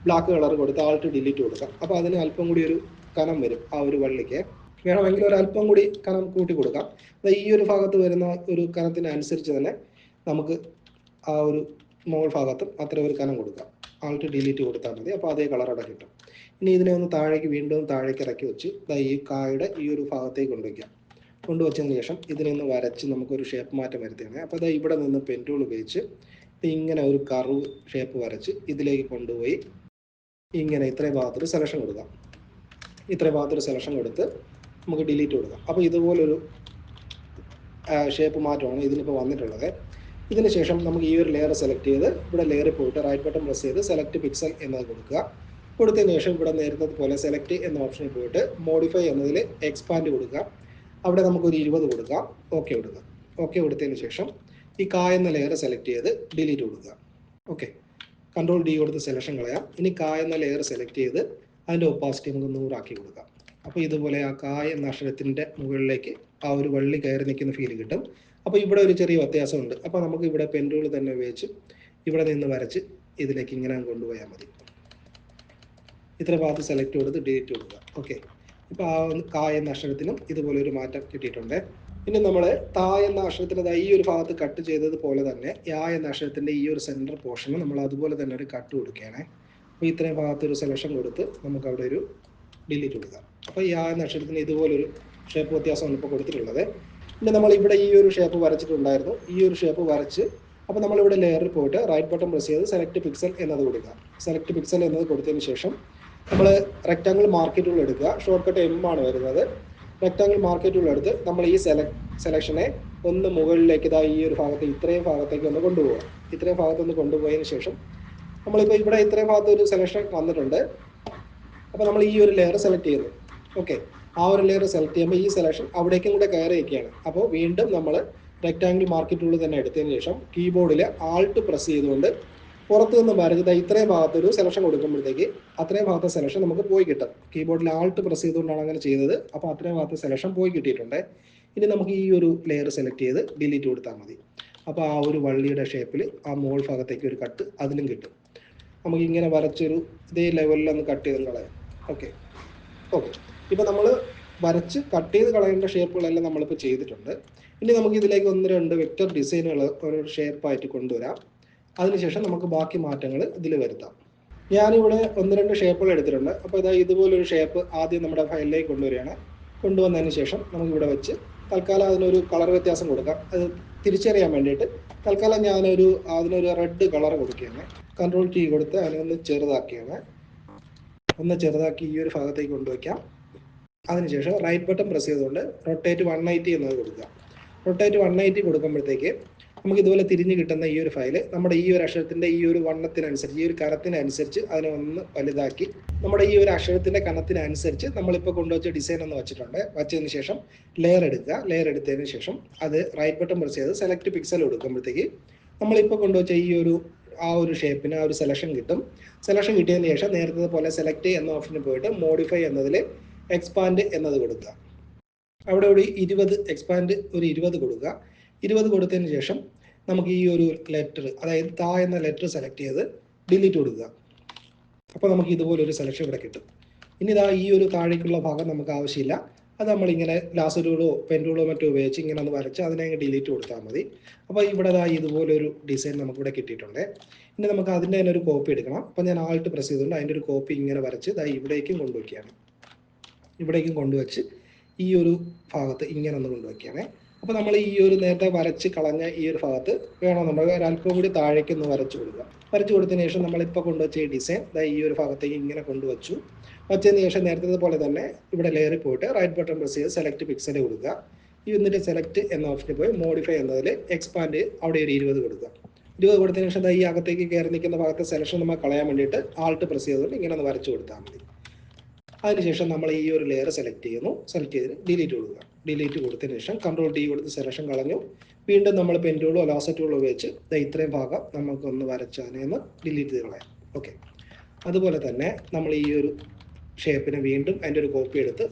ബ്ലാക്ക് കളർ കൊടുത്ത് ആൾട്ട് ഡിലീറ്റ് കൊടുക്കാം. അപ്പോൾ അതിന് അല്പം കൂടി ഒരു കനം വരും. ആ ഒരു വള്ളിക്ക് വേണമെങ്കിൽ ഒരു അല്പം കൂടി കനം കൂട്ടി കൊടുക്കാം. ഈ ഒരു ഭാഗത്ത് വരുന്ന ഒരു കനത്തിനനുസരിച്ച് തന്നെ നമുക്ക് ആ ഒരു മുകൾ ഭാഗത്തും അത്ര ഒരു കനം കൊടുക്കാം. ആൾട്ട് ഡിലീറ്റ് കൊടുത്താൽ മതി. അപ്പോൾ അതേ കളർ അവിടെ കിട്ടും. ഇനി ഇതിനെ ഒന്ന് വീണ്ടും താഴേക്ക് ഇറക്കി വെച്ച് ഈ കായുടെ ഈ ഒരു ഭാഗത്തേക്ക് കൊണ്ടുവയ്ക്കാം. കൊണ്ടുവച്ചതിന് ശേഷം ഇതിനെ ഒന്ന് വരച്ച് നമുക്കൊരു ഷേപ്പ് മാറ്റം വരുത്തുകയാണ്. അപ്പോൾ ഇവിടെ നിന്ന് പെൻ ടൂൾ ഉപയോഗിച്ച് ഇങ്ങനെ ഒരു കർവ് ഷേപ്പ് വരച്ച് ഇതിലേക്ക് കൊണ്ടുപോയി ഇങ്ങനെ ഇത്രയും ഭാഗത്തൊരു സെലക്ഷൻ കൊടുക്കാം. ഇത്രയും ഭാഗത്തൊരു സെലക്ഷൻ കൊടുത്ത് നമുക്ക് ഡിലീറ്റ് കൊടുക്കാം. അപ്പോൾ ഇതുപോലൊരു ഷേപ്പ് മാറ്റമാണ് ഇതിനിപ്പോൾ വന്നിട്ടുള്ളത്. ഇതിന് ശേഷം നമുക്ക് ഈ ഒരു ലെയർ സെലക്ട് ചെയ്ത് ഇവിടെ ലെയറിൽ പോയിട്ട് റൈറ്റ് ബട്ടൺ പ്രസ് ചെയ്ത് സെലക്ട് പിക്സൽ എന്നത് കൊടുക്കുക. കൊടുത്തതിന് ശേഷം ഇവിടെ നേരത്തെ പോലെ സെലക്ട് എന്ന ഓപ്ഷനിൽ പോയിട്ട് മോഡിഫൈ എന്നതിൽ എക്സ്പാൻഡ് കൊടുക്കുക. അവിടെ നമുക്കൊരു 20 കൊടുക്കാം. ഓക്കെ കൊടുക്കുക. ഓക്കെ കൊടുത്തതിന് ശേഷം ഈ എന്ന ലെയർ സെലക്ട് ചെയ്ത് ഡിലീറ്റ് കൊടുക്കുക. ഓക്കെ, കൺട്രോൾ ഡി കൊടുത്ത് സെലക്ഷൻ കളയാം. ഇനി എന്ന ലെയർ സെലക്ട് ചെയ്ത് അതിൻ്റെ ഒപ്പാസിറ്റി നമുക്ക് 100 ആക്കി കൊടുക്കാം. അപ്പോൾ ഇതുപോലെ ആ എന്ന അക്ഷരത്തിൻ്റെ മുകളിലേക്ക് ആ ഒരു വള്ളി കയറി നിൽക്കുന്ന ഫീൽ കിട്ടും. അപ്പോൾ ഇവിടെ ഒരു ചെറിയ വ്യത്യാസമുണ്ട്. അപ്പോൾ നമുക്ക് ഇവിടെ പെൻ ടൂൾ തന്നെ ഉപയോഗിച്ച് ഇവിടെ നിന്ന് വരച്ച് ഇതിലേക്ക് ഇങ്ങനെ കൊണ്ടുപോയാൽ മതി. ഇത്ര ഭാഗത്ത് സെലക്ട് കൊടുത്ത് ഡിലീറ്റ് കൊടുക്കുക. ഓക്കെ, ഇപ്പോൾ എന്ന അക്ഷരത്തിനും ഇതുപോലെ ഒരു മാറ്റം കിട്ടിയിട്ടുണ്ട്. ഇനി നമ്മൾ എന്ന അക്ഷരത്തിൻ്റെ ഈ ഒരു ഭാഗത്ത് കട്ട് ചെയ്തതുപോലെ തന്നെ എന്ന അക്ഷരത്തിൻ്റെ ഈ ഒരു സെൻറ്റർ പോർഷന് നമ്മൾ അതുപോലെ തന്നെ ഒരു കട്ട് കൊടുക്കുകയാണ്. അപ്പോൾ ഇത്രയും ഭാഗത്തൊരു സെലക്ഷൻ കൊടുത്ത് നമുക്ക് അവിടെ ഒരു ഡിലീറ്റ് കൊടുക്കാം. അപ്പോൾ എന്ന അക്ഷരത്തിന് ഇതുപോലൊരു ഷേപ്പ് വ്യത്യാസമാണ് ഇപ്പോൾ കൊടുത്തിട്ടുള്ളത്. പിന്നെ നമ്മൾ ഇവിടെ ഈ ഒരു ഷേപ്പ് വരച്ചിട്ടുണ്ടായിരുന്നു. ഈ ഒരു ഷേപ്പ് വരച്ച് അപ്പോൾ നമ്മളിവിടെ ലെയറിൽ പോയിട്ട് റൈറ്റ് ബട്ടൺ പ്രസ് ചെയ്ത് സെലക്ട് പിക്സൽ എന്നത് കൊടുക്കുക. സെലക്ട് പിക്സൽ എന്നത് കൊടുത്തതിന് ശേഷം നമ്മൾ റെക്റ്റാങ്കിൾ മാർക്ക് ടൂൾ എടുക്കുക. ഷോർട്ട് കട്ട് M ആണ് വരുന്നത്. റെക്റ്റാങ്കിൾ മാർക്ക് ടൂൾ എടുത്ത് നമ്മൾ ഈ സെലക്ഷനെ ഒന്ന് മുകളിലേക്ക് ഈ ഒരു ഭാഗത്ത് ഇത്രയും ഭാഗത്തേക്ക് ഒന്ന് കൊണ്ടുപോകാം. ഇത്രയും ഭാഗത്തൊന്ന് കൊണ്ടുപോയതിന് ശേഷം നമ്മളിപ്പോൾ ഇവിടെ ഇത്രയും ഭാഗത്ത് ഒരു സെലക്ഷൻ വന്നിട്ടുണ്ട്. അപ്പോൾ നമ്മൾ ഈ ഒരു ലെയർ സെലക്ട് ചെയ്യുന്നു. ഓക്കെ, ആ ഒരു ലെയർ സെലക്ട് ചെയ്യുമ്പോൾ ഈ സെലക്ഷൻ അവിടേക്കും കൂടെ കയറി വയ്ക്കുകയാണ്. അപ്പോൾ വീണ്ടും നമ്മൾ റെക്റ്റാങ്കിൾ മാർക്ക് ടൂൾ തന്നെ എടുത്തതിന് ശേഷം കീബോർഡിൽ ആൾട്ട് പ്രസ് ചെയ്തുകൊണ്ട് പുറത്തു നിന്ന് വരച്ചത് ഇത്രയും ഭാഗത്തൊരു സെലക്ഷൻ കൊടുക്കുമ്പോഴത്തേക്ക് അത്രയും ഭാഗത്തെ സെലക്ഷൻ നമുക്ക് പോയി കിട്ടും. കീബോർഡിൽ ആൾട്ട് പ്രസ് ചെയ്തുകൊണ്ടാണ് അങ്ങനെ ചെയ്തത്. അപ്പോൾ അത്രയും ഭാഗത്തെ സെലക്ഷൻ പോയി കിട്ടിയിട്ടുണ്ട്. ഇനി നമുക്ക് ഈ ഒരു ലെയർ സെലക്ട് ചെയ്ത് ഡിലീറ്റ് കൊടുത്താൽ മതി. അപ്പോൾ ആ ഒരു വള്ളിയുടെ ഷേപ്പിൽ ആ മോൾ ഭാഗത്തേക്ക് ഒരു കട്ട് അതിലും കിട്ടും. നമുക്ക് ഇങ്ങനെ വരച്ചൊരു ഇതേ ലെവലിൽ ഒന്ന് കട്ട് ചെയ്ത് കളയാം. ഓക്കെ ഓക്കെ, ഇപ്പോൾ നമ്മൾ വരച്ച് കട്ട് ചെയ്ത് കളയേണ്ട ഷേപ്പുകളെല്ലാം നമ്മളിപ്പോൾ ചെയ്തിട്ടുണ്ട്. ഇനി നമുക്ക് ഇതിലേക്ക് 1-2 വെക്റ്റർ ഡിസൈനുകൾ ഒരു ഷേപ്പായിട്ട് കൊണ്ടുവരാം. അതിനുശേഷം നമുക്ക് ബാക്കി മാറ്റങ്ങൾ ഇതിൽ വരുത്താം. ഞാനിവിടെ 1-2 ഷേപ്പുകൾ എടുത്തിട്ടുണ്ട്. അപ്പോൾ ഇതുപോലൊരു ഷേപ്പ് ആദ്യം നമ്മുടെ ഫയലിലേക്ക് കൊണ്ടുവരികയാണ്. കൊണ്ടുവന്നതിന് ശേഷം നമുക്കിവിടെ വെച്ച് തൽക്കാലം അതിനൊരു കളർ വ്യത്യാസം കൊടുക്കാം. അത് തിരിച്ചറിയാൻ വേണ്ടിയിട്ട് തൽക്കാലം അതിനൊരു റെഡ് കളർ കൊടുക്കുകയാണ്. കൺട്രോൾ കീ കൊടുത്ത് അതിനൊന്ന് ചെറുതാക്കിയാണ്. ഒന്ന് ചെറുതാക്കി ഈ ഒരു ഭാഗത്തേക്ക് കൊണ്ടുവയ്ക്കാം. അതിനുശേഷം റൈറ്റ് ബട്ടൺ പ്രസ് ചെയ്തുകൊണ്ട് റൊട്ടേറ്റ് 180 എന്നത് കൊടുക്കുക. റൊട്ടേറ്റ് 180 കൊടുക്കുമ്പോഴത്തേക്ക് നമുക്ക് ഇതുപോലെ തിരിഞ്ഞ് കിട്ടുന്ന ഈ ഒരു ഫയൽ നമ്മുടെ ഈ ഒരു അക്ഷരത്തിൻ്റെ ഈ ഒരു വണ്ണത്തിനനുസരിച്ച് ഈ ഒരു കനത്തിനനുസരിച്ച് അതിനെ ഒന്ന് വലുതാക്കി നമ്മുടെ ഈ ഒരു അക്ഷരത്തിൻ്റെ കനത്തിനനുസരിച്ച് നമ്മളിപ്പോൾ കൊണ്ടുവച്ച ഡിസൈൻ ഒന്ന് വെച്ചിട്ടുണ്ട്. വച്ചതിന് ശേഷം ലെയർ എടുക്കുക. ലെയർ എടുത്തതിന് ശേഷം അത് റൈറ്റ് ബട്ടൺ പ്രസ് ചെയ്ത് സെലക്ട് പിക്സൽ കൊടുക്കുമ്പോഴത്തേക്ക് നമ്മളിപ്പോൾ കൊണ്ടുവച്ച ആ ഒരു ഷേപ്പിന് ആ ഒരു സെലക്ഷൻ കിട്ടും. സെലക്ഷൻ കിട്ടിയതിന് ശേഷം നേരത്തെ പോലെ സെലക്ട് എന്ന ഓപ്ഷനിൽ പോയിട്ട് മോഡിഫൈ എന്നതിൽ എക്സ്പാൻഡ് എന്നത് കൊടുക്കുക. അവിടെ ഒരു 20 എക്സ്പാൻഡ് ഒരു 20 കൊടുക്കുക. 20 കൊടുത്തതിന് ശേഷം നമുക്ക് ഈ ഒരു ലെറ്റർ അതായത് എന്ന ലെറ്റർ സെലക്ട് ചെയ്ത് ഡിലീറ്റ് കൊടുക്കുക. അപ്പോൾ നമുക്ക് ഇതുപോലൊരു സെലക്ഷൻ ഇവിടെ കിട്ടും. ഇനി ഈ ഒരു താഴേക്കുള്ള ഭാഗം നമുക്ക് ആവശ്യമില്ല. അത് നമ്മളിങ്ങനെ ലാസ്റ്റ് ടൂളോ പെൻ ടൂളോ മറ്റോ ഉപയോഗിച്ച് ഇങ്ങനെ ഒന്ന് വരച്ച് അതിനെ ഡിലീറ്റ് കൊടുത്താൽ മതി. അപ്പോൾ ഇവിടെ ഇതുപോലൊരു ഡിസൈൻ നമുക്കിവിടെ കിട്ടിയിട്ടുണ്ട്. ഇനി നമുക്ക് അതിൻ്റെ തന്നെ ഒരു കോപ്പി എടുക്കണം. അപ്പോൾ ഞാൻ ആൾട്ട് പ്രസ് ചെയ്തുകൊണ്ട് അതിൻ്റെ ഒരു കോപ്പി ഇങ്ങനെ വരച്ച് ഇവിടേക്കും കൊണ്ടുവയ്ക്കുകയാണ്. ഇവിടേക്കും കൊണ്ടുവച്ച് ഈ ഒരു ഭാഗത്ത് ഇങ്ങനെ ഒന്ന് കൊണ്ടുവയ്ക്കുകയാണ്. അപ്പോൾ നമ്മൾ ഈ ഒരു നേരത്തെ വരച്ച് കളഞ്ഞ ഈ ഒരു ഭാഗത്ത് വേണമെന്നുണ്ടെങ്കിൽ ഒരല്പം കൂടി താഴേക്ക് ഒന്ന് വരച്ച് കൊടുക്കുക. വരച്ച് കൊടുത്തതിന് ശേഷം നമ്മളിപ്പോൾ കൊണ്ടുവച്ച ഈ ഡിസൈൻ ഈ ഒരു ഭാഗത്തേക്ക് ഇങ്ങനെ കൊണ്ടുവച്ചു. വച്ചതിന് ശേഷം നേരത്തെ പോലെ തന്നെ ഇവിടെ ലെയറിൽ പോയിട്ട് റൈറ്റ് ബട്ടൺ പ്രസ് ചെയ്ത് സെലക്ട് പിക്സൽ കൊടുക്കുക. എന്നിട്ട് സെലക്ട് എന്ന ഓപ്ഷനിൽ പോയി മോഡിഫൈ എന്നതിൽ എക്സ്പാൻഡ് അവിടെ ഒരു 20 കൊടുക്കുക. 20 കൊടുത്തതിന് ശേഷം ഈ അകത്തേക്ക് കയറി നിൽക്കുന്ന ഭാഗത്തെ സെലക്ഷൻ നമ്മൾ കളയാൻ വേണ്ടിയിട്ട് ആൾട്ട് പ്രസ് ചെയ്തുകൊണ്ട് ഇങ്ങനെ ഒന്ന് വരച്ച് കൊടുത്താൽ മതി. അതിനുശേഷം നമ്മൾ ഈ ഒരു ലെയർ സെലക്ട് ചെയ്യുന്നു. സെലക്ട് ചെയ്ത് ഡിലീറ്റ് കൊടുക്കുക. ഡിലീറ്റ് കൊടുത്തതിന് ശേഷം കൺട്രോൾ ഡി കൊടുത്ത് സെലക്ഷൻ കളഞ്ഞു. വീണ്ടും നമ്മൾ പെൻ ടൂളോ ലാസർ ടൂളോ ഉപയോഗിച്ച് ഇത്രയും ഭാഗം നമുക്കൊന്ന് വരച്ച് അതിനെ ഒന്ന് ഡിലീറ്റ് ചെയ്ത് കളയാം. ഓക്കെ, അതുപോലെ തന്നെ നമ്മൾ ഈ ഒരു ഷേപ്പിനെ വീണ്ടും അതിൻ്റെ ഒരു കോപ്പി എടുത്ത്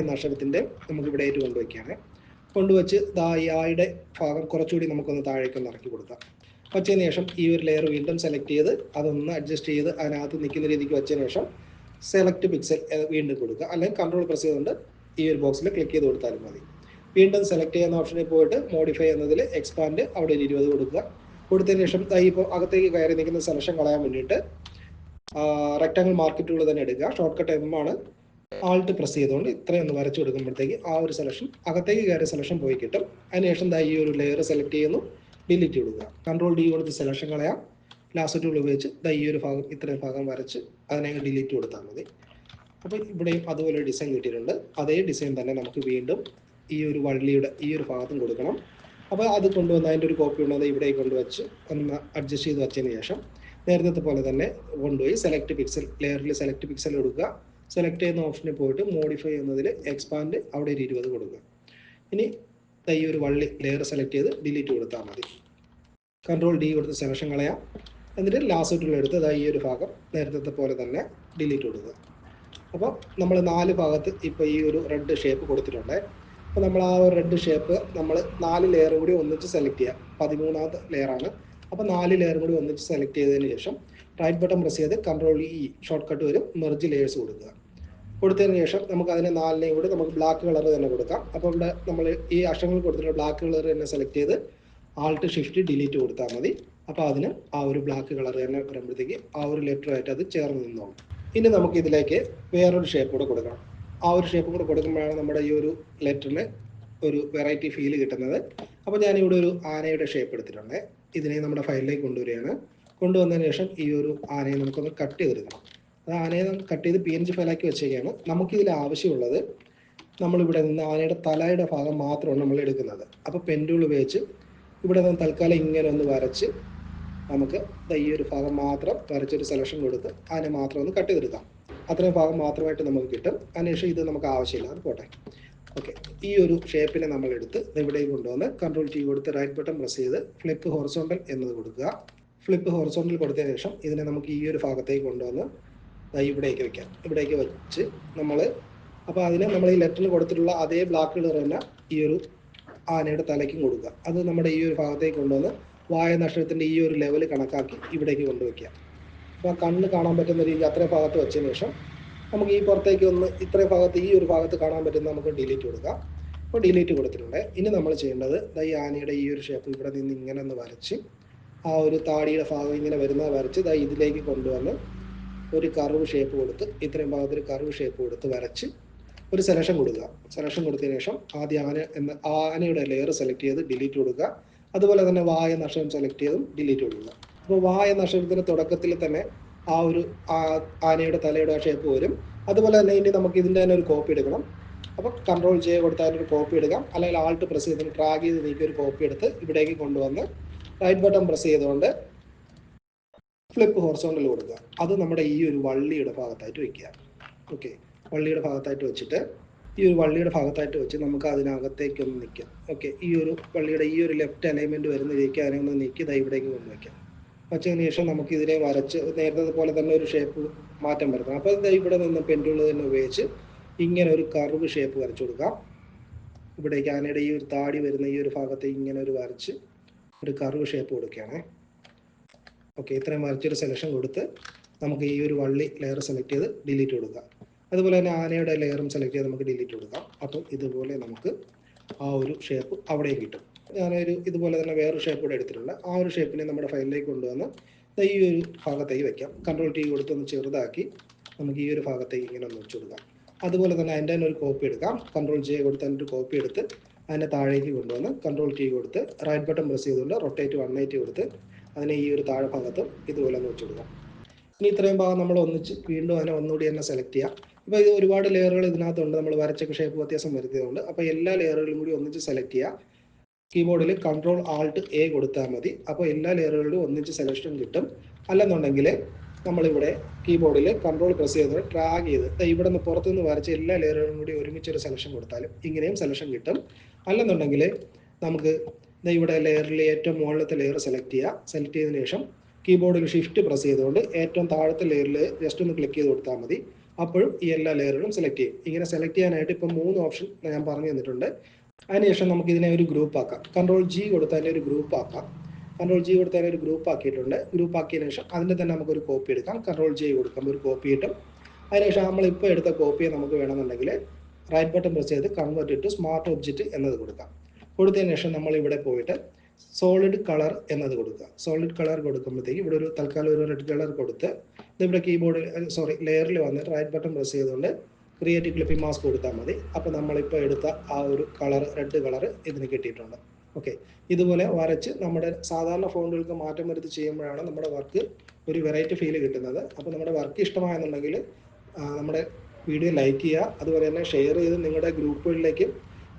എന്ന അക്ഷരത്തിൻ്റെ നമുക്ക് ഇവിടെ ആയിട്ട് കൊണ്ടുവയ്ക്കുകയാണ്. കൊണ്ടുവച്ച് യുടെ ഭാഗം കുറച്ചുകൂടി നമുക്കൊന്ന് താഴേക്കൊന്ന് ഇറക്കി കൊടുക്കാം. വച്ചതിന് ശേഷം ഈ ഒരു ലെയർ വീണ്ടും സെലക്ട് ചെയ്ത് അതൊന്ന് അഡ്ജസ്റ്റ് ചെയ്ത് അതിനകത്ത് നിൽക്കുന്ന രീതിക്ക് വെച്ചതിന് ശേഷം സെലക്ട് പിക്സൽ വീണ്ടും കൊടുക്കുക. അല്ലെങ്കിൽ കൺട്രോൾ പ്രസ് ചെയ്തുകൊണ്ട് ഈ ഒരു ബോക്സിൽ ക്ലിക്ക് ചെയ്ത് കൊടുത്താലും മതി. വീണ്ടും സെലക്ട് ചെയ്യുന്ന ഓപ്ഷനിൽ പോയിട്ട് മോഡിഫൈ എന്നതിൽ എക്സ്പാൻഡ് അവിടെ ഒരു 20 കൊടുക്കുക. കൊടുത്തതിന് ശേഷം ഇപ്പോൾ അകത്തേക്ക് കയറി നിൽക്കുന്ന സെലക്ഷൻ കളയാൻ വേണ്ടിയിട്ട് റെക്റ്റാങ്കിൾ മാർക്ക് ടൂൾ തന്നെ എടുക്കുക. ഷോർട്ട് കട്ട് M ആണ്. ആൾട്ട് പ്രസ് ചെയ്തുകൊണ്ട് ഇത്രയും ഒന്ന് വരച്ചു കൊടുക്കുമ്പോഴത്തേക്ക് ആ ഒരു സെലക്ഷൻ അകത്തേക്ക് കയറിയ സെലക്ഷൻ പോയി കിട്ടും. അതിനുശേഷം ഈ ഒരു ലെയർ സെലക്ട് ചെയ്യുന്നു. ഡിലീറ്റ് കൊടുക്കുക. കൺട്രോൾ ഡി കൊടുത്ത് സെലക്ഷൻ കളയാം. ലാസ്റ്റ് ടൂൾ ഉപയോഗിച്ച് ഈ ഒരു ഭാഗം ഇത്രയും ഭാഗം വരച്ച് അതിനെ ഡിലീറ്റ് കൊടുത്താൽ മതി. അപ്പോൾ ഇവിടെയും അതുപോലെ ഡിസൈൻ കിട്ടിയിട്ടുണ്ട്. അതേ ഡിസൈൻ തന്നെ നമുക്ക് വീണ്ടും ഈ ഒരു വള്ളിയുടെ ഈ ഒരു ഭാഗത്തും കൊടുക്കണം. അപ്പോൾ അത് കൊണ്ടുവന്ന് അതിൻ്റെ ഒരു കോപ്പി ഉള്ളത് ഇവിടെ കൊണ്ടുവച്ച് ഒന്ന് അഡ്ജസ്റ്റ് ചെയ്ത് വെച്ചതിന് ശേഷം നേരത്തെ പോലെ തന്നെ കൊണ്ടുപോയി സെലക്ട് പിക്സൽ ലെയറിൽ സെലക്ട് പിക്സൽ കൊടുക്കുക. സെലക്ട് ചെയ്യുന്ന ഓപ്ഷനിൽ പോയിട്ട് മോഡിഫൈ എന്നതിൽ എക്സ്പാൻഡ് അവിടെ ഒരു 20 കൊടുക്കുക. ഇനി ഈ ഒരു വള്ളി ലെയർ സെലക്ട് ചെയ്ത് ഡിലീറ്റ് കൊടുത്താൽ മതി. കൺട്രോൾ ഡി കൊടുത്ത് സെലക്ഷൻ കളയാം. എന്നിട്ട് ലാസ്റ്റ് എടുത്ത് ഈ ഒരു ഭാഗം നേരത്തെ പോലെ തന്നെ ഡിലീറ്റ് കൊടുക്കുക. അപ്പോൾ നമ്മൾ 4 ഭാഗത്ത് ഇപ്പോൾ ഈ ഒരു റെഡ് ഷേപ്പ് കൊടുത്തിട്ടുണ്ട്. അപ്പോൾ നമ്മൾ ആ ഒരു റെഡ് ഷേപ്പ് നമ്മൾ 4 ലെയർ കൂടി ഒന്നിച്ച് സെലക്ട് ചെയ്യാം. 13ാമത്തെ ലെയറാണ്. അപ്പോൾ 4 ലെയർ കൂടി ഒന്നിച്ച് സെലക്ട് ചെയ്തതിന് ശേഷം റൈറ്റ് ബട്ടൺ പ്രസ് ചെയ്ത് കൺട്രോൾ ഇ ഷോർട്ട് കട്ട് വരും, മെർജ് ലെയേഴ്സ് കൊടുക്കുക. കൊടുത്തതിന് ശേഷം നമുക്ക് അതിനെ 4നെയും കൂടി നമുക്ക് ബ്ലാക്ക് കളർ തന്നെ കൊടുക്കാം. അപ്പോൾ ഇവിടെ നമ്മൾ ഈ അക്ഷരങ്ങൾ കൊടുത്തിട്ടുള്ള ബ്ലാക്ക് കളർ തന്നെ സെലക്ട് ചെയ്ത് ആൾട്ട് ഷിഫ്റ്റ് ഡിലീറ്റ് കൊടുത്താൽ മതി. അപ്പോൾ അതിന് ആ ഒരു ബ്ലാക്ക് കളർ തന്നെ വരുമ്പോഴത്തേക്ക് ആ ഒരു ലെറ്ററായിട്ട് അത് ചേർന്ന് നിന്നോളും. ഇനി നമുക്ക് ഇതിലേക്ക് വേറൊരു ഷേപ്പ് കൂടെ കൊടുക്കണം. ആ ഒരു ഷേപ്പ് കൂടെ കൊടുക്കുമ്പോഴാണ് നമ്മുടെ ഈ ഒരു ലെറ്ററിന് ഒരു വെറൈറ്റി ഫീൽ കിട്ടുന്നത്. അപ്പോൾ ഞാനിവിടെ ഒരു ആനയുടെ ഷേപ്പ് എടുത്തിട്ടുണ്ട്. ഇതിനെ നമ്മുടെ ഫയലിലേക്ക് കൊണ്ടുവരികയാണ്. കൊണ്ടുവന്നതിന് ശേഷം ഈ ഒരു ആനയെ നമുക്കൊന്ന് കട്ട് ചെയ്തെടുക്കണം. അത് ആനയെ കട്ട് ചെയ്ത് PNG ഫയലാക്കി വെച്ചേക്കാണ്. നമുക്കിതിൽ ആവശ്യമുള്ളത് നമ്മളിവിടെ നിന്ന് ആനയുടെ തലയുടെ ഭാഗം മാത്രമാണ് നമ്മൾ എടുക്കുന്നത്. അപ്പോൾ പെൻ ടൂൾ ഉപയോഗിച്ച് ഇവിടെ നിന്ന് തൽക്കാലം ഇങ്ങനെ ഒന്ന് വരച്ച് നമുക്ക് ഈ ഒരു ഭാഗം മാത്രം വരച്ചൊരു സെലക്ഷൻ കൊടുത്ത് അതിനെ മാത്രം ഒന്ന് കട്ട് ചെയ്തെടുക്കാം. അത്രയും ഭാഗം മാത്രമായിട്ട് നമുക്ക് കിട്ടും. അതിനുശേഷം ഇത് നമുക്ക് ആവശ്യമില്ല, അത് പോട്ടെ. ഓക്കെ, ഈ ഒരു ഷേപ്പിനെ നമ്മൾ എടുത്ത് ഇവിടേക്ക് കൊണ്ടുവന്ന് കൺട്രോൾ T കൊടുത്ത് റൈറ്റ് ബട്ടൺ പ്രസ് ചെയ്ത് ഫ്ലിപ്പ് ഹൊറിസോണ്ടൽ എന്നത് കൊടുക്കുക. ഫ്ലിപ്പ് ഹൊറിസോണ്ടൽ കൊടുത്തതിന് ശേഷം ഇതിനെ നമുക്ക് ഈ ഒരു ഭാഗത്തേക്ക് കൊണ്ടുവന്ന് ഇവിടേക്ക് വെക്കാം. ഇവിടേക്ക് വെച്ച് നമ്മൾ അപ്പോൾ അതിന് നമ്മൾ ഈ ലെറ്ററിൽ കൊടുത്തിട്ടുള്ള അതേ ബ്ലാക്ക് കളർ തന്നെ ഈ ഒരു ആനയുടെ തലയ്ക്കും കൊടുക്കുക. അത് നമ്മുടെ ഈ ഒരു ഭാഗത്തേക്ക് കൊണ്ടുവന്ന് വായ നക്ഷത്രത്തിൻ്റെ ഈ ഒരു ലെവൽ കണക്കാക്കി ഇവിടേക്ക് കൊണ്ടുവയ്ക്കുക. അപ്പോൾ കണ്ണ് കാണാൻ പറ്റുന്ന രീതിയിൽ അത്രയും ഭാഗത്ത് വെച്ചതിന് ശേഷം നമുക്ക് ഈ പുറത്തേക്ക് ഒന്ന് ഇത്രയും ഭാഗത്ത് ഈ ഒരു ഭാഗത്ത് കാണാൻ പറ്റുന്ന നമുക്ക് ഡിലീറ്റ് കൊടുക്കാം. അപ്പോൾ ഡിലീറ്റ് കൊടുത്തിട്ടുണ്ട്. ഇനി നമ്മൾ ചെയ്യേണ്ടത് ഈ ആനയുടെ ഈ ഒരു ഷേപ്പ് ഇവിടെ നിന്ന് ഇങ്ങനെ ഒന്ന് വരച്ച് ആ ഒരു താടിയുടെ ഭാഗം ഇങ്ങനെ വരുന്നത് വരച്ച് ഇതിലേക്ക് കൊണ്ടുവന്ന് ഒരു കർവ് ഷേപ്പ് കൊടുത്ത് ഇത്രയും ഭാഗത്ത് ഒരു കർവ് ഷേപ്പ് കൊടുത്ത് വരച്ച് ഒരു സെലക്ഷൻ കൊടുക്കുക. സെലക്ഷൻ കൊടുത്തതിന് ശേഷം ആദ്യം ആനയുടെ ലെയർ സെലക്ട് ചെയ്ത് ഡിലീറ്റ് കൊടുക്കുക. അതുപോലെ തന്നെ വായ നക്ഷത്രം സെലക്ട് ചെയ്തും ഡിലീറ്റ് കൊടുക്കുക. അപ്പോൾ വായ നക്ഷത്രത്തിൻ്റെ തുടക്കത്തിൽ തന്നെ ആ ഒരു ആനയുടെ തലയുടെ ഷേപ്പ് വരും. അതുപോലെ തന്നെ ഇനി നമുക്ക് ഇതിൻ്റെ തന്നെ ഒരു കോപ്പി എടുക്കണം. അപ്പോൾ കൺട്രോൾ J കൊടുത്താൽ ഒരു കോപ്പി എടുക്കാം. അല്ലെങ്കിൽ ആൾട്ട് പ്രസ് ചെയ്ത് ഡ്രാഗ് ചെയ്ത് നീക്കി ഒരു കോപ്പി എടുത്ത് ഇവിടേക്ക് കൊണ്ടുവന്ന് റൈറ്റ് ബട്ടൺ പ്രസ് ചെയ്തുകൊണ്ട് ഫ്ലിപ്പ് ഹൊറിസോണ്ടൽ കൊടുക്കുക. അത് നമ്മുടെ ഈ ഒരു വള്ളിയുടെ ഭാഗത്തായിട്ട് വയ്ക്കുക. ഓക്കെ, വള്ളിയുടെ ഭാഗത്തായിട്ട് വെച്ചിട്ട് ഈ ഒരു വള്ളിയുടെ ഭാഗത്തായിട്ട് വെച്ച് നമുക്ക് അതിനകത്തേക്കൊന്ന് നിൽക്കാം. ഓക്കെ, ഈ ഒരു വള്ളിയുടെ ഈ ഒരു ലെഫ്റ്റ് അലൈൻമെൻറ്റ് വരുന്ന രീതിക്ക് അതിനെ ഒന്ന് നീക്കി ഇവിടേക്ക് കൊണ്ടുവയ്ക്കാം. വച്ചതിന് ശേഷം നമുക്ക് ഇതിനെ വരച്ച് നേരത്തെ പോലെ തന്നെ ഒരു ഷേപ്പ് മാറ്റം വരുത്തണം. അപ്പോൾ ഇവിടെ നിന്ന് പെൻഡുകൾ തന്നെ ഉപയോഗിച്ച് ഇങ്ങനെ ഒരു കർവ് ഷേപ്പ് വരച്ചു കൊടുക്കാം. ഇവിടേക്ക് ആനയുടെ ഈ ഒരു താടി വരുന്ന ഈ ഒരു ഭാഗത്ത് ഇങ്ങനെ ഒരു വരച്ച് ഒരു കർവ് ഷേപ്പ് കൊടുക്കുകയാണ്. ഓക്കെ, ഇത്രയും വരച്ചൊരു സെലക്ഷൻ കൊടുത്ത് നമുക്ക് ഈ ഒരു വള്ളി ലെയർ സെലക്ട് ചെയ്ത് ഡിലീറ്റ് കൊടുക്കുക. അതുപോലെ തന്നെ ആനയുടെ ലെയറും സെലക്ട് ചെയ്ത് നമുക്ക് ഡിലീറ്റ് കൊടുക്കാം. അപ്പം ഇതുപോലെ നമുക്ക് ആ ഒരു ഷേപ്പ് അവിടെയും കിട്ടും. ഞാനൊരു ഇതുപോലെ തന്നെ വേറൊരു ഷേപ്പ് കൂടെ എടുത്തിട്ടുണ്ട്. ആ ഒരു ഷേപ്പിനെ നമ്മുടെ ഫയലിലേക്ക് കൊണ്ടുവന്ന് ഈ ഒരു ഭാഗത്തേക്ക് വയ്ക്കാം. കൺട്രോൾ T കൊടുത്തൊന്ന് ചെറുതാക്കി നമുക്ക് ഈ ഒരു ഭാഗത്തേക്ക് ഇങ്ങനെ ഒന്ന് വെച്ച് കൊടുക്കാം. അതുപോലെ തന്നെ അതിൻ്റെ തന്നെ ഒരു കോപ്പി എടുക്കാം. കൺട്രോൾ J കൊടുത്ത് അതിൻ്റെ ഒരു കോപ്പി എടുത്ത് അതിനെ താഴേക്ക് കൊണ്ടുവന്ന് കൺട്രോൾ T കൊടുത്ത് റൈറ്റ് ബട്ടൺ പ്രസ് ചെയ്തുകൊണ്ട് റൊട്ടേറ്റ് 180 കൊടുത്ത് അതിനെ ഈ ഒരു താഴെ ഭാഗത്തും ഇതുപോലെ ഒന്ന് വെച്ച് കൊടുക്കാം. ഇനി ഇത്രയും ഭാഗം നമ്മൾ ഒന്നിച്ച് വീണ്ടും അതിനെ ഒന്നുകൂടി തന്നെ സെലക്ട് ചെയ്യാം. ഇപ്പോൾ ഇത് ഒരുപാട് ലെയറുകൾ ഇതിനകത്തുണ്ട്. നമ്മൾ വരച്ചൊക്കെ ഷേപ്പ് വ്യത്യാസം വരുത്തിയതുകൊണ്ട് അപ്പോൾ എല്ലാ ലെയറുകളും കൂടി ഒന്നിച്ച് സെലക്ട് ചെയ്യുക. കീബോർഡിൽ കൺട്രോൾ ആൾട്ട് A കൊടുത്താൽ മതി. അപ്പോൾ എല്ലാ ലെയറുകളിലും ഒന്നിച്ച് സെലക്ഷൻ കിട്ടും. അല്ലെന്നുണ്ടെങ്കിൽ നമ്മളിവിടെ കീബോർഡിൽ കൺട്രോൾ പ്രസ് ചെയ്ത് ഡ്രാഗ് ചെയ്ത് ഇവിടെ നിന്ന് പുറത്തുനിന്ന് വരച്ച് എല്ലാ ലെയറുകളും കൂടി ഒരുമിച്ചൊരു സെലക്ഷൻ കൊടുത്താലും ഇങ്ങനെയും സെലക്ഷൻ കിട്ടും. അല്ലെന്നുണ്ടെങ്കിൽ നമുക്ക് ഇവിടെ ലെയറിൽ ഏറ്റവും മുകളിലത്തെ ലെയർ സെലക്ട് ചെയ്യുക. സെലക്ട് ചെയ്തതിന് ശേഷം കീബോർഡിൽ ഷിഫ്റ്റ് പ്രസ് ചെയ്തുകൊണ്ട് ഏറ്റവും താഴത്തെ ലെയറിൽ ജസ്റ്റ് ഒന്ന് ക്ലിക്ക് ചെയ്ത് കൊടുത്താൽ മതി. അപ്പോഴും ഈ എല്ലാ ലെയറുകളും സെലക്ട് ചെയ്യും. ഇങ്ങനെ സെലക്ട് ചെയ്യാനായിട്ട് ഇപ്പം 3 ഓപ്ഷൻ ഞാൻ പറഞ്ഞു തന്നിട്ടുണ്ട്. അതിനുശേഷം നമുക്ക് ഇതിനെ ഒരു ഗ്രൂപ്പ് ആക്കാം. കൺട്രോൾ G കൊടുത്തതിനെ ഒരു ഗ്രൂപ്പ് ആക്കാം. കൺട്രോൾ G കൊടുത്തതിനെ ഒരു ഗ്രൂപ്പ് ആക്കിയിട്ടുണ്ട്. ഗ്രൂപ്പ് ആക്കിയതിനു ശേഷം അതിൻ്റെ തന്നെ നമുക്കൊരു കോപ്പി എടുക്കാം. കൺട്രോൾ J കൊടുക്കുമ്പോൾ ഒരു കോപ്പി കിട്ടും. അതിനുശേഷം നമ്മളിപ്പോൾ എടുത്ത കോപ്പിയെ നമുക്ക് വേണമെന്നുണ്ടെങ്കിൽ റൈറ്റ് ബട്ടൺ പ്രസ് ചെയ്ത് കൺവേർട്ട് ടു സ്മാർട്ട് ഒബ്ജക്റ്റ് എന്നത് കൊടുക്കാം. കൊടുത്തതിന് ശേഷം നമ്മൾ ഇവിടെ പോയിട്ട് സോളിഡ് കളർ എന്നത് കൊടുക്കുക. സോളിഡ് കളർ കൊടുക്കുമ്പോഴത്തേക്ക് ഇവിടെ ഒരു തൽക്കാലം ഒരു റെഡ് കളർ കൊടുത്ത് ഇതിവിടെ കീബോർഡിൽ ലെയറിൽ വന്നിട്ട് റൈറ്റ് ബട്ടൺ പ്രസ് ചെയ്തുകൊണ്ട് ക്രിയേറ്റ് ക്ലിപ്പിംഗ് മാസ്ക് കൊടുത്താൽ മതി. അപ്പോൾ നമ്മളിപ്പോൾ എടുത്ത ആ ഒരു കളർ റെഡ് കളർ ഇതിന് കിട്ടിയിട്ടുണ്ട്. ഓക്കെ, ഇതുപോലെ വരച്ച് നമ്മുടെ സാധാരണ ഫോണ്ടുകൾക്ക് മാറ്റം വരുത്തി ചെയ്യുമ്പോഴാണ് നമ്മുടെ വർക്ക് ഒരു വെറൈറ്റി ഫീൽ കിട്ടുന്നത്. അപ്പോൾ നമ്മുടെ വർക്ക് ഇഷ്ടമായെന്നുണ്ടെങ്കിൽ നമ്മുടെ വീഡിയോ ലൈക്ക് ചെയ്യുക, അതുപോലെ തന്നെ ഷെയർ ചെയ്ത് നിങ്ങളുടെ ഗ്രൂപ്പുകളിലേക്ക്,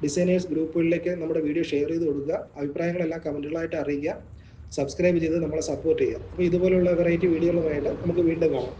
ഡിസൈനേഴ്സ് ഗ്രൂപ്പുകളിലേക്ക് നമ്മുടെ വീഡിയോ ഷെയർ ചെയ്ത് കൊടുക്കുക. അഭിപ്രായങ്ങളെല്ലാം കമൻറ്റുകളായിട്ട് അറിയിക്കുക. സബ്സ്ക്രൈബ് ചെയ്ത് നമ്മളെ സപ്പോർട്ട് ചെയ്യുക. അപ്പോൾ ഇതുപോലുള്ള വെറൈറ്റി വീഡിയോകളുമായിട്ട് നമുക്ക് വീണ്ടും കാണാം.